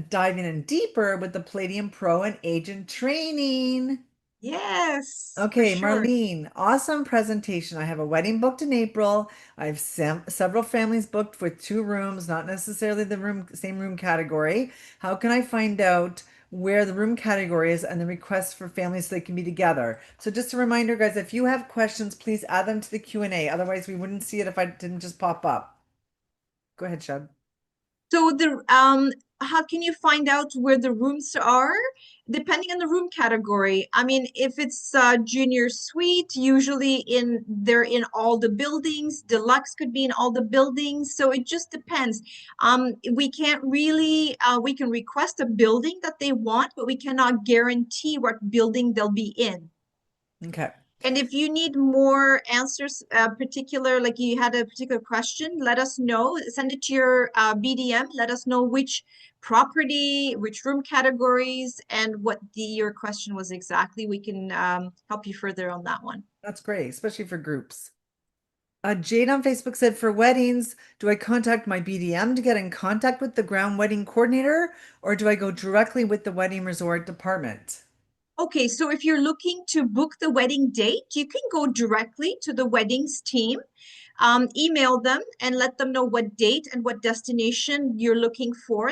diving in deeper with the Palladium Pro and agent training. Yes, for Okay, sure. Marlene, awesome presentation. I have a wedding booked in April. I have several families booked with 2 rooms, not necessarily the same room category. How can I find out where the room category is and the requests for families so they can be together? So just a reminder, guys, if you have questions, please add them to the Q&A. Otherwise, we wouldn't see it if I didn't just pop up. Go ahead, Shad. So how can you find out where the rooms are? Depending on the room category. I mean, if it's junior suite, usually they're in all the buildings. Deluxe could be in all the buildings. So it just depends. We can't really we can request a building that they want, but we cannot guarantee what building they'll be in. Okay. And if you need more answers, like you had a particular question, let us know. Send it to your BDM. Let us know which property, which room categories, and what your question was exactly. We can help you further on that one. That's great, especially for groups. Jade on Facebook said, for weddings, do I contact my BDM to get in contact with the ground wedding coordinator, or do I go directly with the wedding resort department? Okay, so if you're looking to book the wedding date, you can go directly to the weddings team. Email them and let them know what date and what destination they're looking for,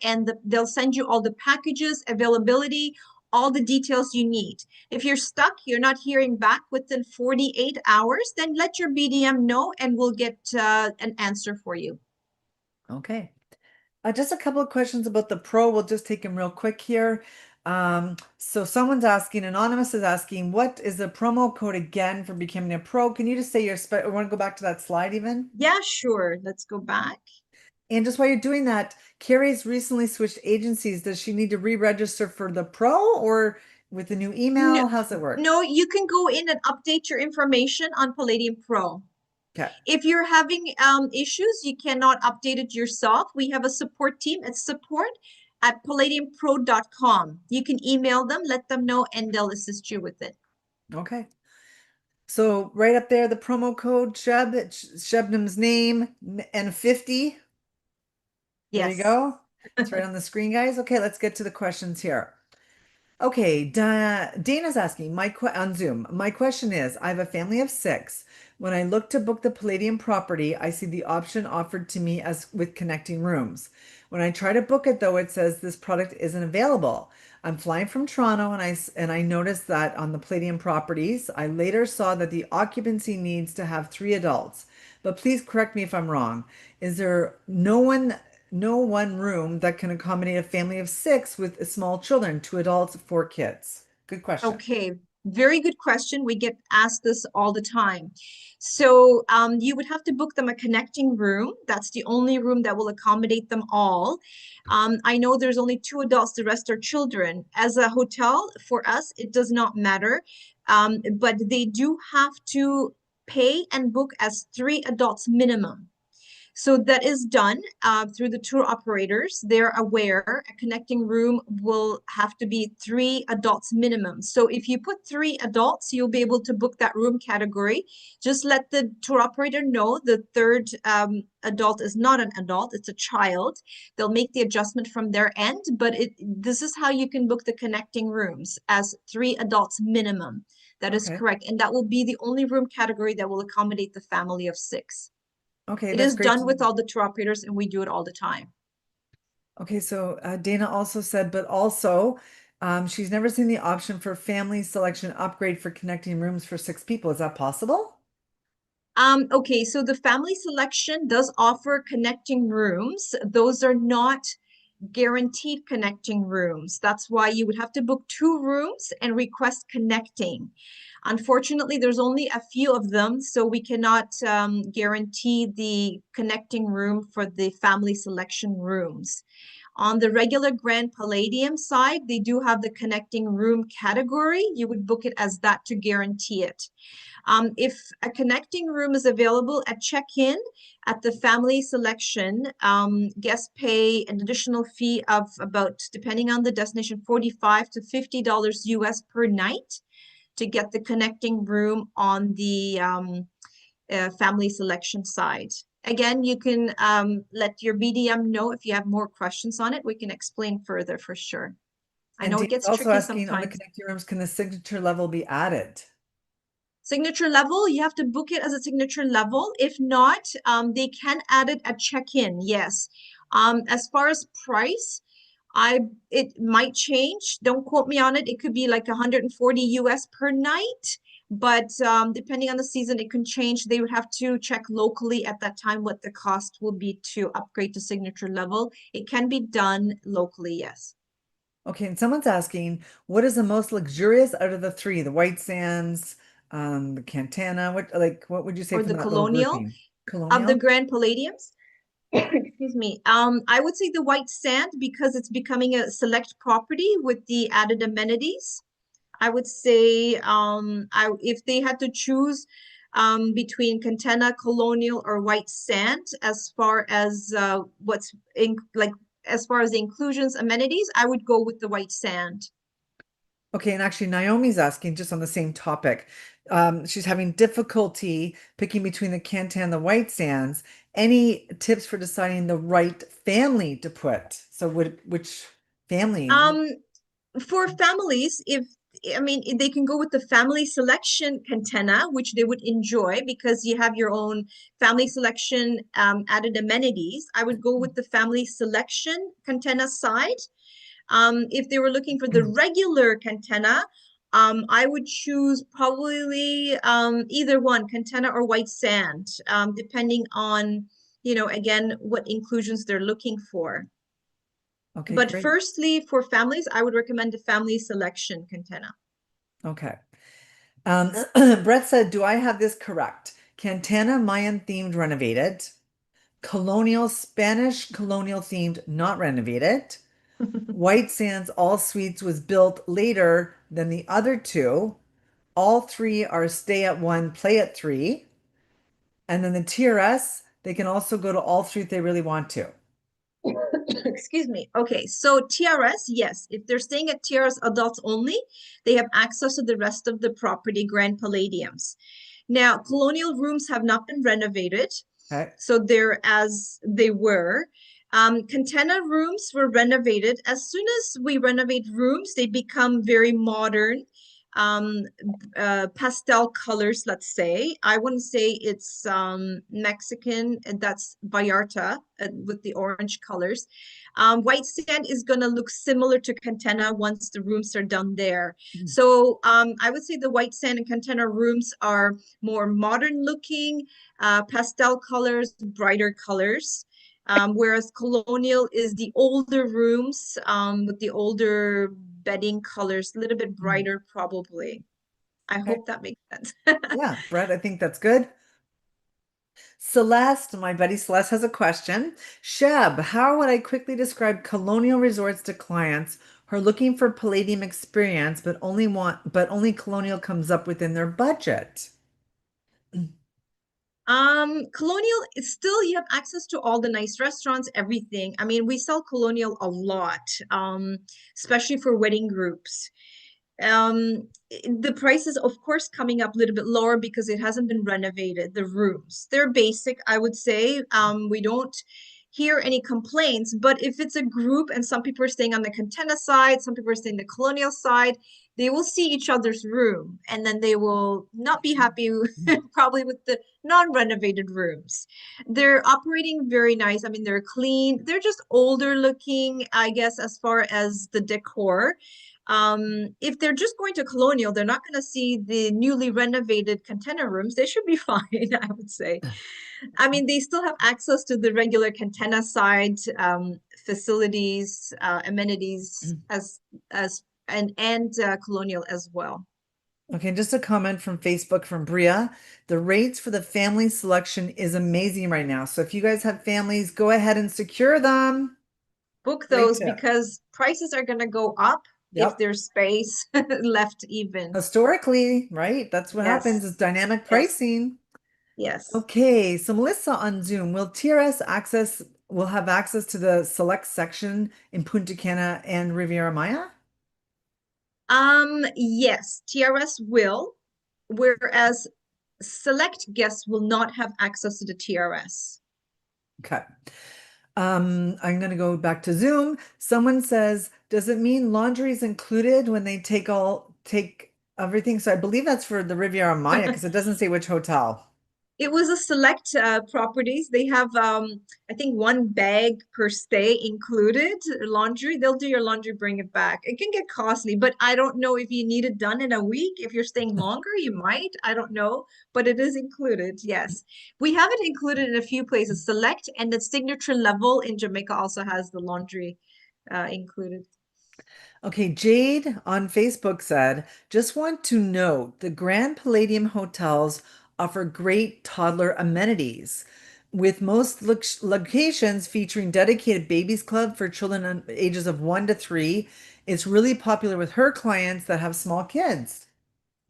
and they'll send you all the packages, availability, all the details you need. If you're stuck, you're not hearing back within 48 hours, then let your BDM know and we'll get an answer for you. Okay. Just a couple of questions about the pro. We'll just take them real quick here. So someone's asking, Anonymous is asking, what is the promo code again for becoming a pro? Can you just say I want to go back to that slide even? Yeah, sure. Let's go back. And just while you're doing that, Carrie's recently switched agencies. Does she need to re-register for the pro or with the new No, email? How's it work? no, you can go in and update your information on Palladium Pro. Okay. If you're having issues, you cannot update it yourself. We have a support team at support@palladiumpro.com. You can email them, let them know, and they'll assist you with it. Okay. So right up there, the promo code Shebnam's name and 50. There you Yes. go. It's right on the screen, guys. Okay, let's get to the questions here. Okay, Dana's asking on Zoom. My question is, I have a family of six. When I look to book the Palladium property, I see the option offered to me as with connecting rooms. When I try to book it, though, it says this product isn't available. I'm flying from Toronto, and I noticed that on the Palladium properties, I later saw that the occupancy needs to have three adults. But please correct me if I'm wrong. Is there no one room that can accommodate a family of six with small children, two adults, four kids? Good question. Okay, very good question. We get asked this all the time. So you would have to book them a connecting room. That's the only room that will accommodate them all. I know there's only two adults, the rest are children. As a hotel, for us, it does not matter. But they do have to pay and book as three adults minimum. So that is done through the tour operators. They're aware a connecting room will have to be three adults minimum. So if you put three adults, you'll be able to book that room category. Just let the tour operator know the third adult is not an adult, it's a child. They'll make the adjustment from their end, but this is how you can book the connecting rooms as three adults minimum. That is Okay. correct. And that will be the only room category that will accommodate the family of six. Okay, It that's is great done to with know. all the tour operators and we do it all the time. Okay, so Dana also said, but also she's never seen the option for family selection upgrade for connecting rooms for six people. Is that possible? Okay, so the family selection does offer connecting rooms. Those are not guaranteed connecting rooms. That's why you would have to book two rooms and request connecting. Unfortunately, there's only a few of them, so we cannot guarantee the connecting room for the family selection rooms. On the regular Grand Palladium side, they do have the connecting room category. You would book it as that to guarantee it. If a connecting room is available at check-in at the family selection, guests pay an additional fee of about, depending on the destination, $45 to $50 US per night to get the connecting room on the family selection side. Again, you can let your BDM know if you have more questions on it. We can explain further for sure. I And know it Dana's gets also tricky asking on the sometimes. connecting rooms, can the signature level be added? Signature level, you have to book it as a signature level. If not, they can add it at check-in, yes. As far as price, it might change. Don't quote me on it. It could be like 140 US per night, but depending on the season, it can change. They would have to check locally at that time what the cost will be to upgrade to signature level. It can be done locally, yes. Okay, and someone's asking, what is the most luxurious out of the three? The White Sands, the Cantana, what would you say Or from the that little colonial grouping? of the Colonial? Grand Palladiums. Excuse me. I would say the white sand because it's becoming a select property with the added amenities. I would say if they had to choose between Cantena, Colonial, or White Sand as far as what's in like as far as the inclusions, amenities, I would go with the White Sand. Okay, and actually Naomi's asking just on the same topic. She's having difficulty picking between the Cantan and the White Sands. Any tips for deciding the right family to put? So which family? Um, for families, if I mean, they can go with the family selection Cantena, which they would enjoy because you have your own family selection added amenities. I would go with the family selection Cantena side. If they were looking for the regular Cantena, I would choose probably either one, Cantena or White Sand, depending on, again, what inclusions they're looking for. Okay, But great. firstly, for families, I would recommend a family selection Cantena. Okay. Brett said, do I have this correct? Cantana Mayan themed renovated. Colonial Spanish colonial themed not renovated. White Sands All Suites was built later than the other two. All three are stay at one, play at three. And then the TRS, they can also go to all three if they really want to. Excuse me. Okay, so TRS, yes, if they're staying at TRS adults only, they have access to the rest of the property, Grand Palladiums. Now, colonial rooms have not been renovated, Okay. so they're as they were. Container rooms were renovated. As soon as we renovate rooms, they become very modern, um, pastel colors, let's say. I wouldn't say it's Mexican, and that's Vallarta with the orange colors. White sand is going to look similar to Cantena once the rooms are done there. So I would say the white sand and Cantena rooms are more modern looking, pastel colors, brighter colors. Whereas colonial is the older rooms with the older bedding colors, a little bit Mm. brighter, probably. I Okay. hope that makes sense. Yeah, Brett, I think that's good. Celeste, my buddy Celeste has a question. Sheb, how would I quickly describe colonial resorts to clients who are looking for Palladium experience but only colonial comes up within their budget? Colonial is still, you have access to all the nice restaurants, everything. I mean, we sell Colonial a lot, especially for wedding groups. The price is of course coming up a little bit lower because it hasn't been renovated. The rooms, they're basic, I would say. We don't hear any complaints, but if it's a group and some people are staying on the Contenta side, some people are staying the Colonial side, they will see each other's room and then they will not be happy probably with the non-renovated rooms. They're operating very nice. I mean, they're clean. They're just older looking, I guess, as far as the decor. If they're just going to Colonial, they're not going to see the newly renovated container rooms. They should be fine, I would say. I mean, they still have access to the regular container side facilities, amenities as and Colonial as well. Okay, just a comment from Facebook from Bria. The rates for the family selection is amazing right now. So if you guys have families, go ahead and secure them. Book Great those tip. because prices are going to go up if Yep. there's space left even. Historically, right? That's what happens Yes, is dynamic yes, pricing. yes. Okay, so Melissa on Zoom, will have access to the select section in Punta Cana and Riviera Maya? Yes, TRS will, whereas select guests will not have access to the TRS. Okay. I'm gonna go back to Zoom. Someone says, does it mean laundry is included when they take everything? So I believe that's for the Riviera Maya because it doesn't say which hotel. It was a select properties. They have, I think, one bag per stay included. Laundry, they'll do your laundry, bring it back. It can get costly, but I don't know if you need it done in a week. If you're staying longer, you might. I don't know, but it is included. Yes, we have it included in a few places. Select and the signature level in Jamaica also has the laundry included. Okay, Jade on Facebook said, just want to note the Grand Palladium hotels offer great toddler amenities, with most locations featuring dedicated babies club for children ages of 1 to 3. It's really popular with her clients that have small kids.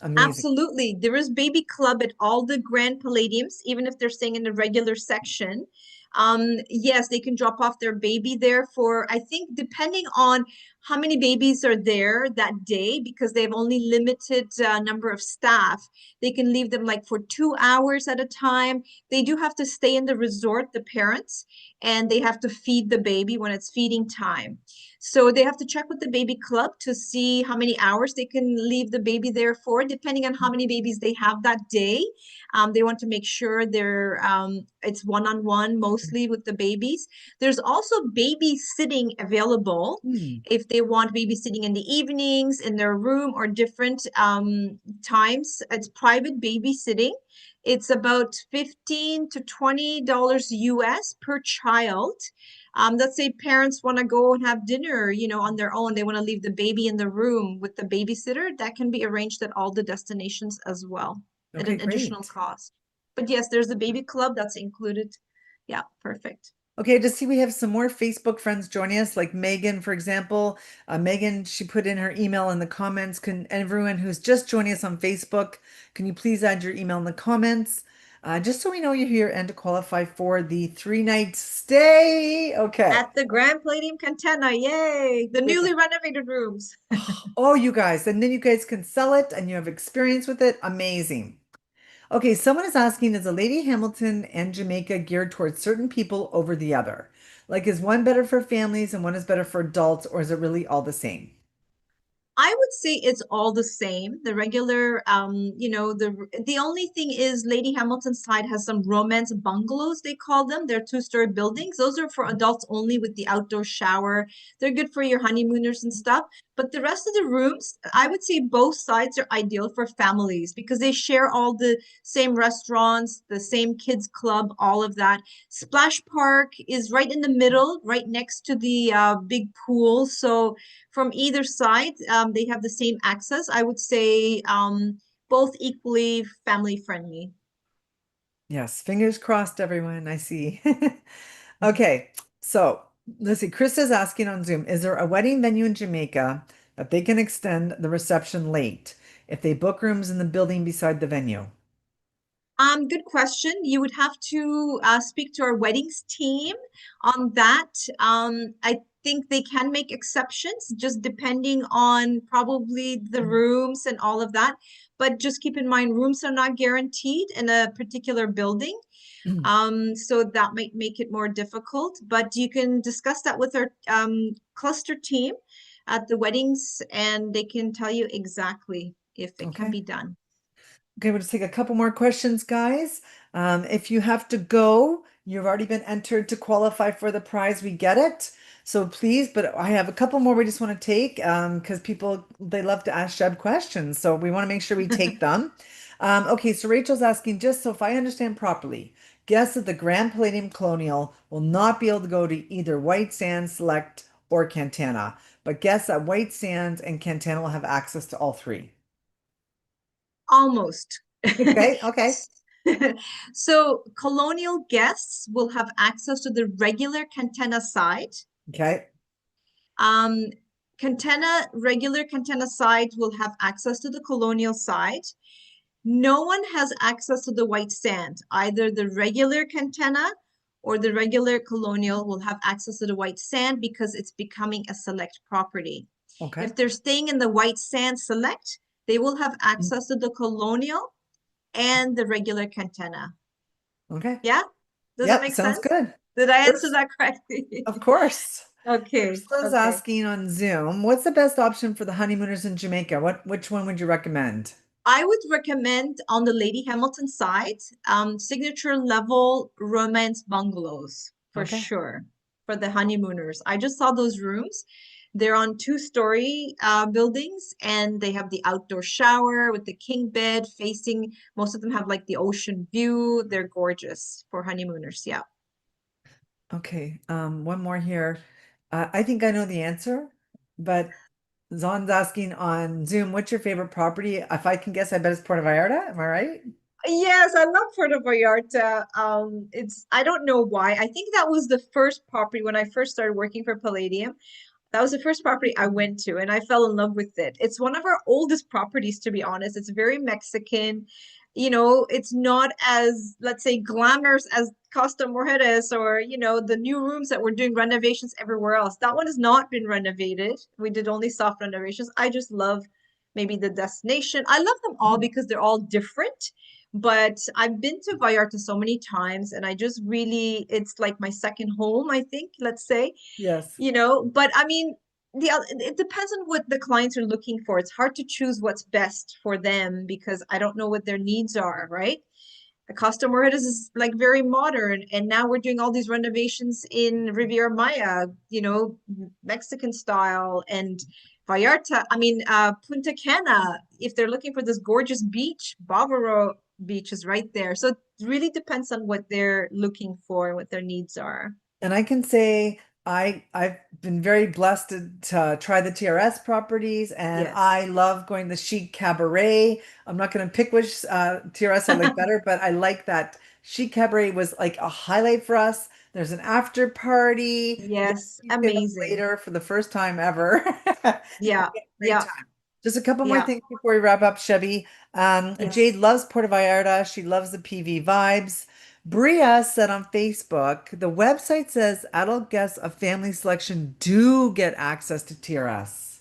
Amazing. Absolutely. There is baby club at all the Grand Palladiums, even if they're staying in the regular section. Yes, they can drop off their baby there for, I think, depending on how many babies are there that day, because they have only limited number of staff. They can leave them like for 2 hours at a time. They do have to stay in the resort, the parents, and they have to feed the baby when it's feeding time. So they have to check with the baby club to see how many hours they can leave the baby there for, depending on how many babies they have that day. They want to make sure it's one-on-one mostly with the babies. There's also babysitting available Hmm. if they want babysitting in the evenings in their room or different times. It's private babysitting. It's about $15 to $20 US per child. Let's say parents want to go and have dinner, on their own. They want to leave the baby in the room with the babysitter. That can be arranged at all the destinations as well at Okay, an additional great. cost. But yes, there's a baby club that's included. Yeah, perfect. Okay, just see we have some more Facebook friends joining us, like Megan, for example. Megan, she put in her email in the comments. Can everyone who's just joining us on Facebook, can you please add your email in the comments? Just so we know you're here and to qualify for the 3 night stay. Okay. At the Grand Palladium Cantena, yay! The With newly renovated rooms. oh, you guys, and then you guys can sell it and you have experience with it. Amazing. Okay, someone is asking, is a Lady Hamilton and Jamaica geared towards certain people over the other? Like, is one better for families and one is better for adults, or is it really all the same? I would say it's all the same. The regular, the only thing is Lady Hamilton's side has some romance bungalows, they call them. They're two-story buildings. Those are for adults only with the outdoor shower. They're good for your honeymooners and stuff. But the rest of the rooms, I would say both sides are ideal for families because they share all the same restaurants, the same kids club, all of that. Splash Park is right in the middle, right next to the big pool. So from either side, they have the same access. I would say both equally family friendly. Yes, fingers crossed, everyone. I see. Okay, so let's see. Krista's asking on Zoom, is there a wedding venue in Jamaica that they can extend the reception late if they book rooms in the building beside the venue? Good question. You would have to speak to our weddings team on that. I think they can make exceptions, just depending on probably the rooms and all of that. But just keep in mind, rooms are not guaranteed in a particular building. So that might make it more difficult, but you can discuss that with our cluster team at the weddings, and they can tell you exactly if it can Okay. be done. Okay, we'll just take a couple more questions, guys. If you have to go, you've already been entered to qualify for the prize. We get it. So please, but I have a couple more we just want to take because people they love to ask Sheb questions. So we want to make sure we take them. Okay, so Rachel's asking, just so if I understand properly, guess that the Grand Palladium Colonial will not be able to go to either White Sands, Select, or Cantana, but guess that White Sands and Cantana will have access to all three. Almost. Okay, okay, So colonial guests will have access to the regular Cantena side. okay. Um, regular Cantena side will have access to the colonial side. No one has access to the white sand. Either the regular Cantena or the regular colonial will have access to the white sand because it's becoming a select property. Okay. If they're staying in the white sand select, they will have Mm, access to the colonial and the regular Cantena. okay. Yeah? Does that Yep. make Sounds sense? good. Did I answer Urs- that correctly? Of course. Okay, Ursula's okay. asking on Zoom, what's the best option for the honeymooners in Jamaica? Which one would you recommend? I would recommend on the Lady Hamilton side, signature level romance bungalows for Okay. sure for the honeymooners. I just saw those rooms. They're on two-story buildings and they have the outdoor shower with the king bed facing, most of them have like the ocean view. They're gorgeous for honeymooners. Yeah. Okay. One more here. I think I know the answer, but Zon's asking on Zoom, what's your favorite property? If I can guess, I bet it's Puerto Vallarta. Am I right? Yes, I love Puerto Vallarta. I don't know why. I think that was the first property when I first started working for Palladium. That was the first property I went to, and I fell in love with it. It's one of our oldest properties, to be honest. It's very Mexican. It's not as, let's say, glamorous as Costa Mujeres or, the new rooms that we're doing renovations everywhere else. That one has not been renovated. We did only soft renovations. I just love maybe the destination. I love them all Mhm. because they're all different. But I've been to Vallarta so many times, and I just really, it's like my second home, I think, let's say Yes. but I mean, it depends on what the clients are looking for. It's hard to choose what's best for them because I don't know what their needs are, right? The customer is like very modern, and now we're doing all these renovations in Riviera Maya, Mexican style and Vallarta. I mean, Punta Cana. If they're looking for this gorgeous beach, Bavaro Beach is right there. So it really depends on what they're looking for, what their needs are. And I can say I've been very blessed to try the TRS properties, and Yes. I love going to Chic Cabaret. I'm not going to pick which TRS I like better, but I like that Chic Cabaret was like a highlight for us. There's an after party. You Yes, you stay up amazing. later for the first time ever. And Yeah, we had a great yeah, time. Just a couple more yeah. things before we wrap up, Chevy. Jade Yes. loves Puerto Vallarta. She loves the PV vibes. Bria said on Facebook, the website says adult guests of family selection do get access to TRS.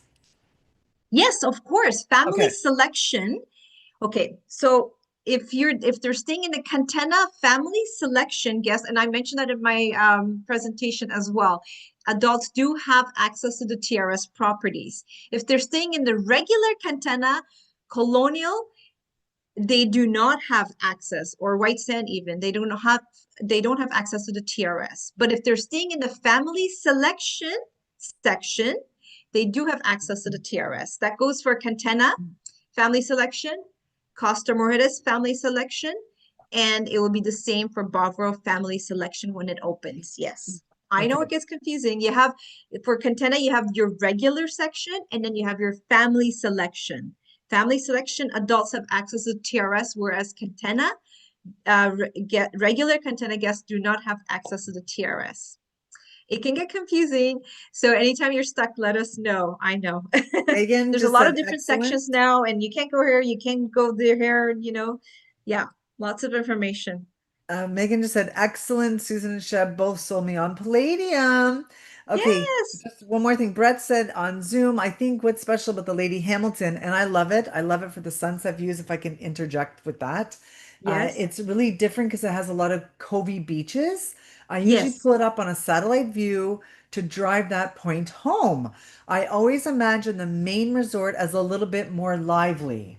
Yes, of course. Family Okay. selection. Okay, so if they're staying in the Cantena family selection guest, and I mentioned that in my presentation as well, adults do have access to the TRS properties. If they're staying in the regular Cantena colonial, they do not have access, or white sand even, they don't have access to the TRS. But if they're staying in the family selection section, they do have access to the TRS. That goes for Cantena family selection, Costa Morritas family selection, and it will be the same for Bavaro family selection when it opens. Yes. I know it Okay. gets confusing. You have, for Contena, you have your regular section and then you have your family selection. Family selection, adults have access to TRS, whereas Contena, regular Contena guests do not have access to the TRS. It can get confusing. So anytime you're stuck, let us know. I know. Megan There's a just lot of said different sections excellent. now, and you can't go here, you can't go there, you know. Yeah, lots of information. Megan just said, excellent. Susan and Sheb both sold me on Palladium. Okay, Yes, just one more thing. Brett said on Zoom, I think what's special about the Lady Hamilton, and I love it. I love it for the sunset views, if I can interject with that. yes, It's really different because it has a lot of covey beaches. I usually yes. pull it up on a satellite view to drive that point home. I always imagine the main resort as a little bit more lively.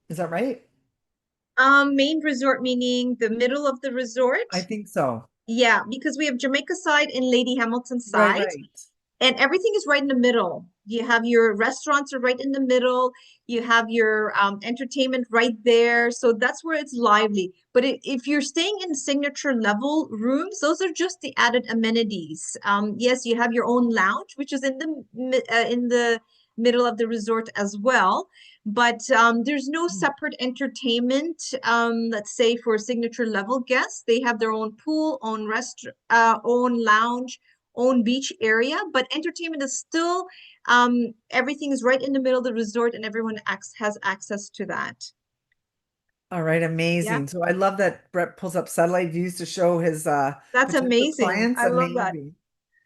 Is that right? Main resort meaning the middle of the resort. I think so. Yeah, because we have Jamaica side and Lady Hamilton Right, side. right. And everything is right in the middle. You have your restaurants are right in the middle. You have your entertainment right there. So that's where it's lively. But if you're staying in signature level rooms, those are just the added amenities. Yes, you have your own lounge, which is in the middle of the resort as well. But there's no separate entertainment. Let's say for signature level guests, they have their own pool, own lounge, own beach area, but entertainment is still everything is right in the middle of the resort and everyone has access to that. All right, Yeah, amazing. So I love that Brett pulls up satellite views to show his that's potential amazing. clients. I love that. Amazing.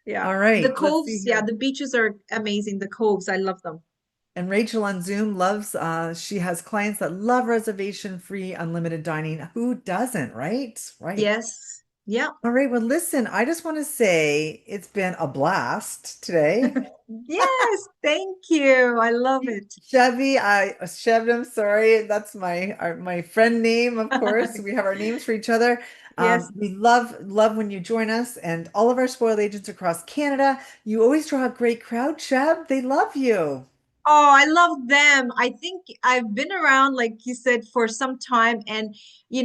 Yeah. All The right, let's see coves, yeah, here. the beaches are amazing. The coves, I love them. And Rachel on Zoom loves, she has clients that love reservation-free unlimited dining. Who doesn't, right? Right. Yes. Yeah. All right, well, listen, I just want to say it's been a blast today. Yes. Thank you. I love it. Chevy, I'm sorry. That's my friend name, of course. We have our names for each other. Yes. We love when you join us and all of our spoiled agents across Canada. You always draw a great crowd, Chev. They love you. Oh, I love them. I think I've been around, like you said, for some time, and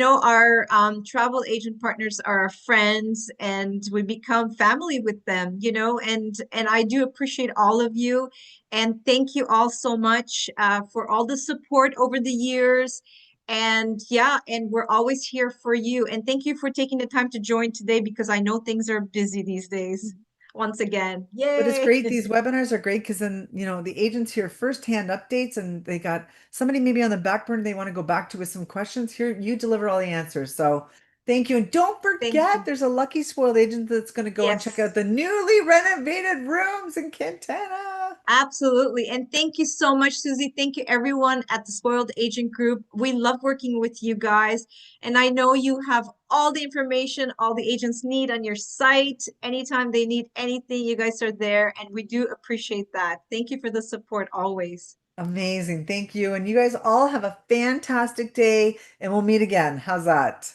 our travel agent partners are our friends, and we become family with them. And I do appreciate all of you, and thank you all so much for all the support over the years. And yeah, and we're always here for you. And thank you for taking the time to join today because I know things are busy these days. Once again, But it's yay! great. These webinars are great because then, the agents hear firsthand updates and they got somebody maybe on the back burner they want to go back to with some questions. Here, you deliver all the answers. So thank you. And don't Thank forget, you. there's a lucky spoiled agent that's going to go and check out Yes. the newly renovated rooms in Quintana. Absolutely. And thank you so much, Susie. Thank you, everyone at the Spoiled Agent Group. We love working with you guys. And I know you have all the information all the agents need on your site. Anytime they need anything, you guys are there. And we do appreciate that. Thank you for the support always. Amazing. Thank you. And you guys all have a fantastic day and we'll meet again. How's that?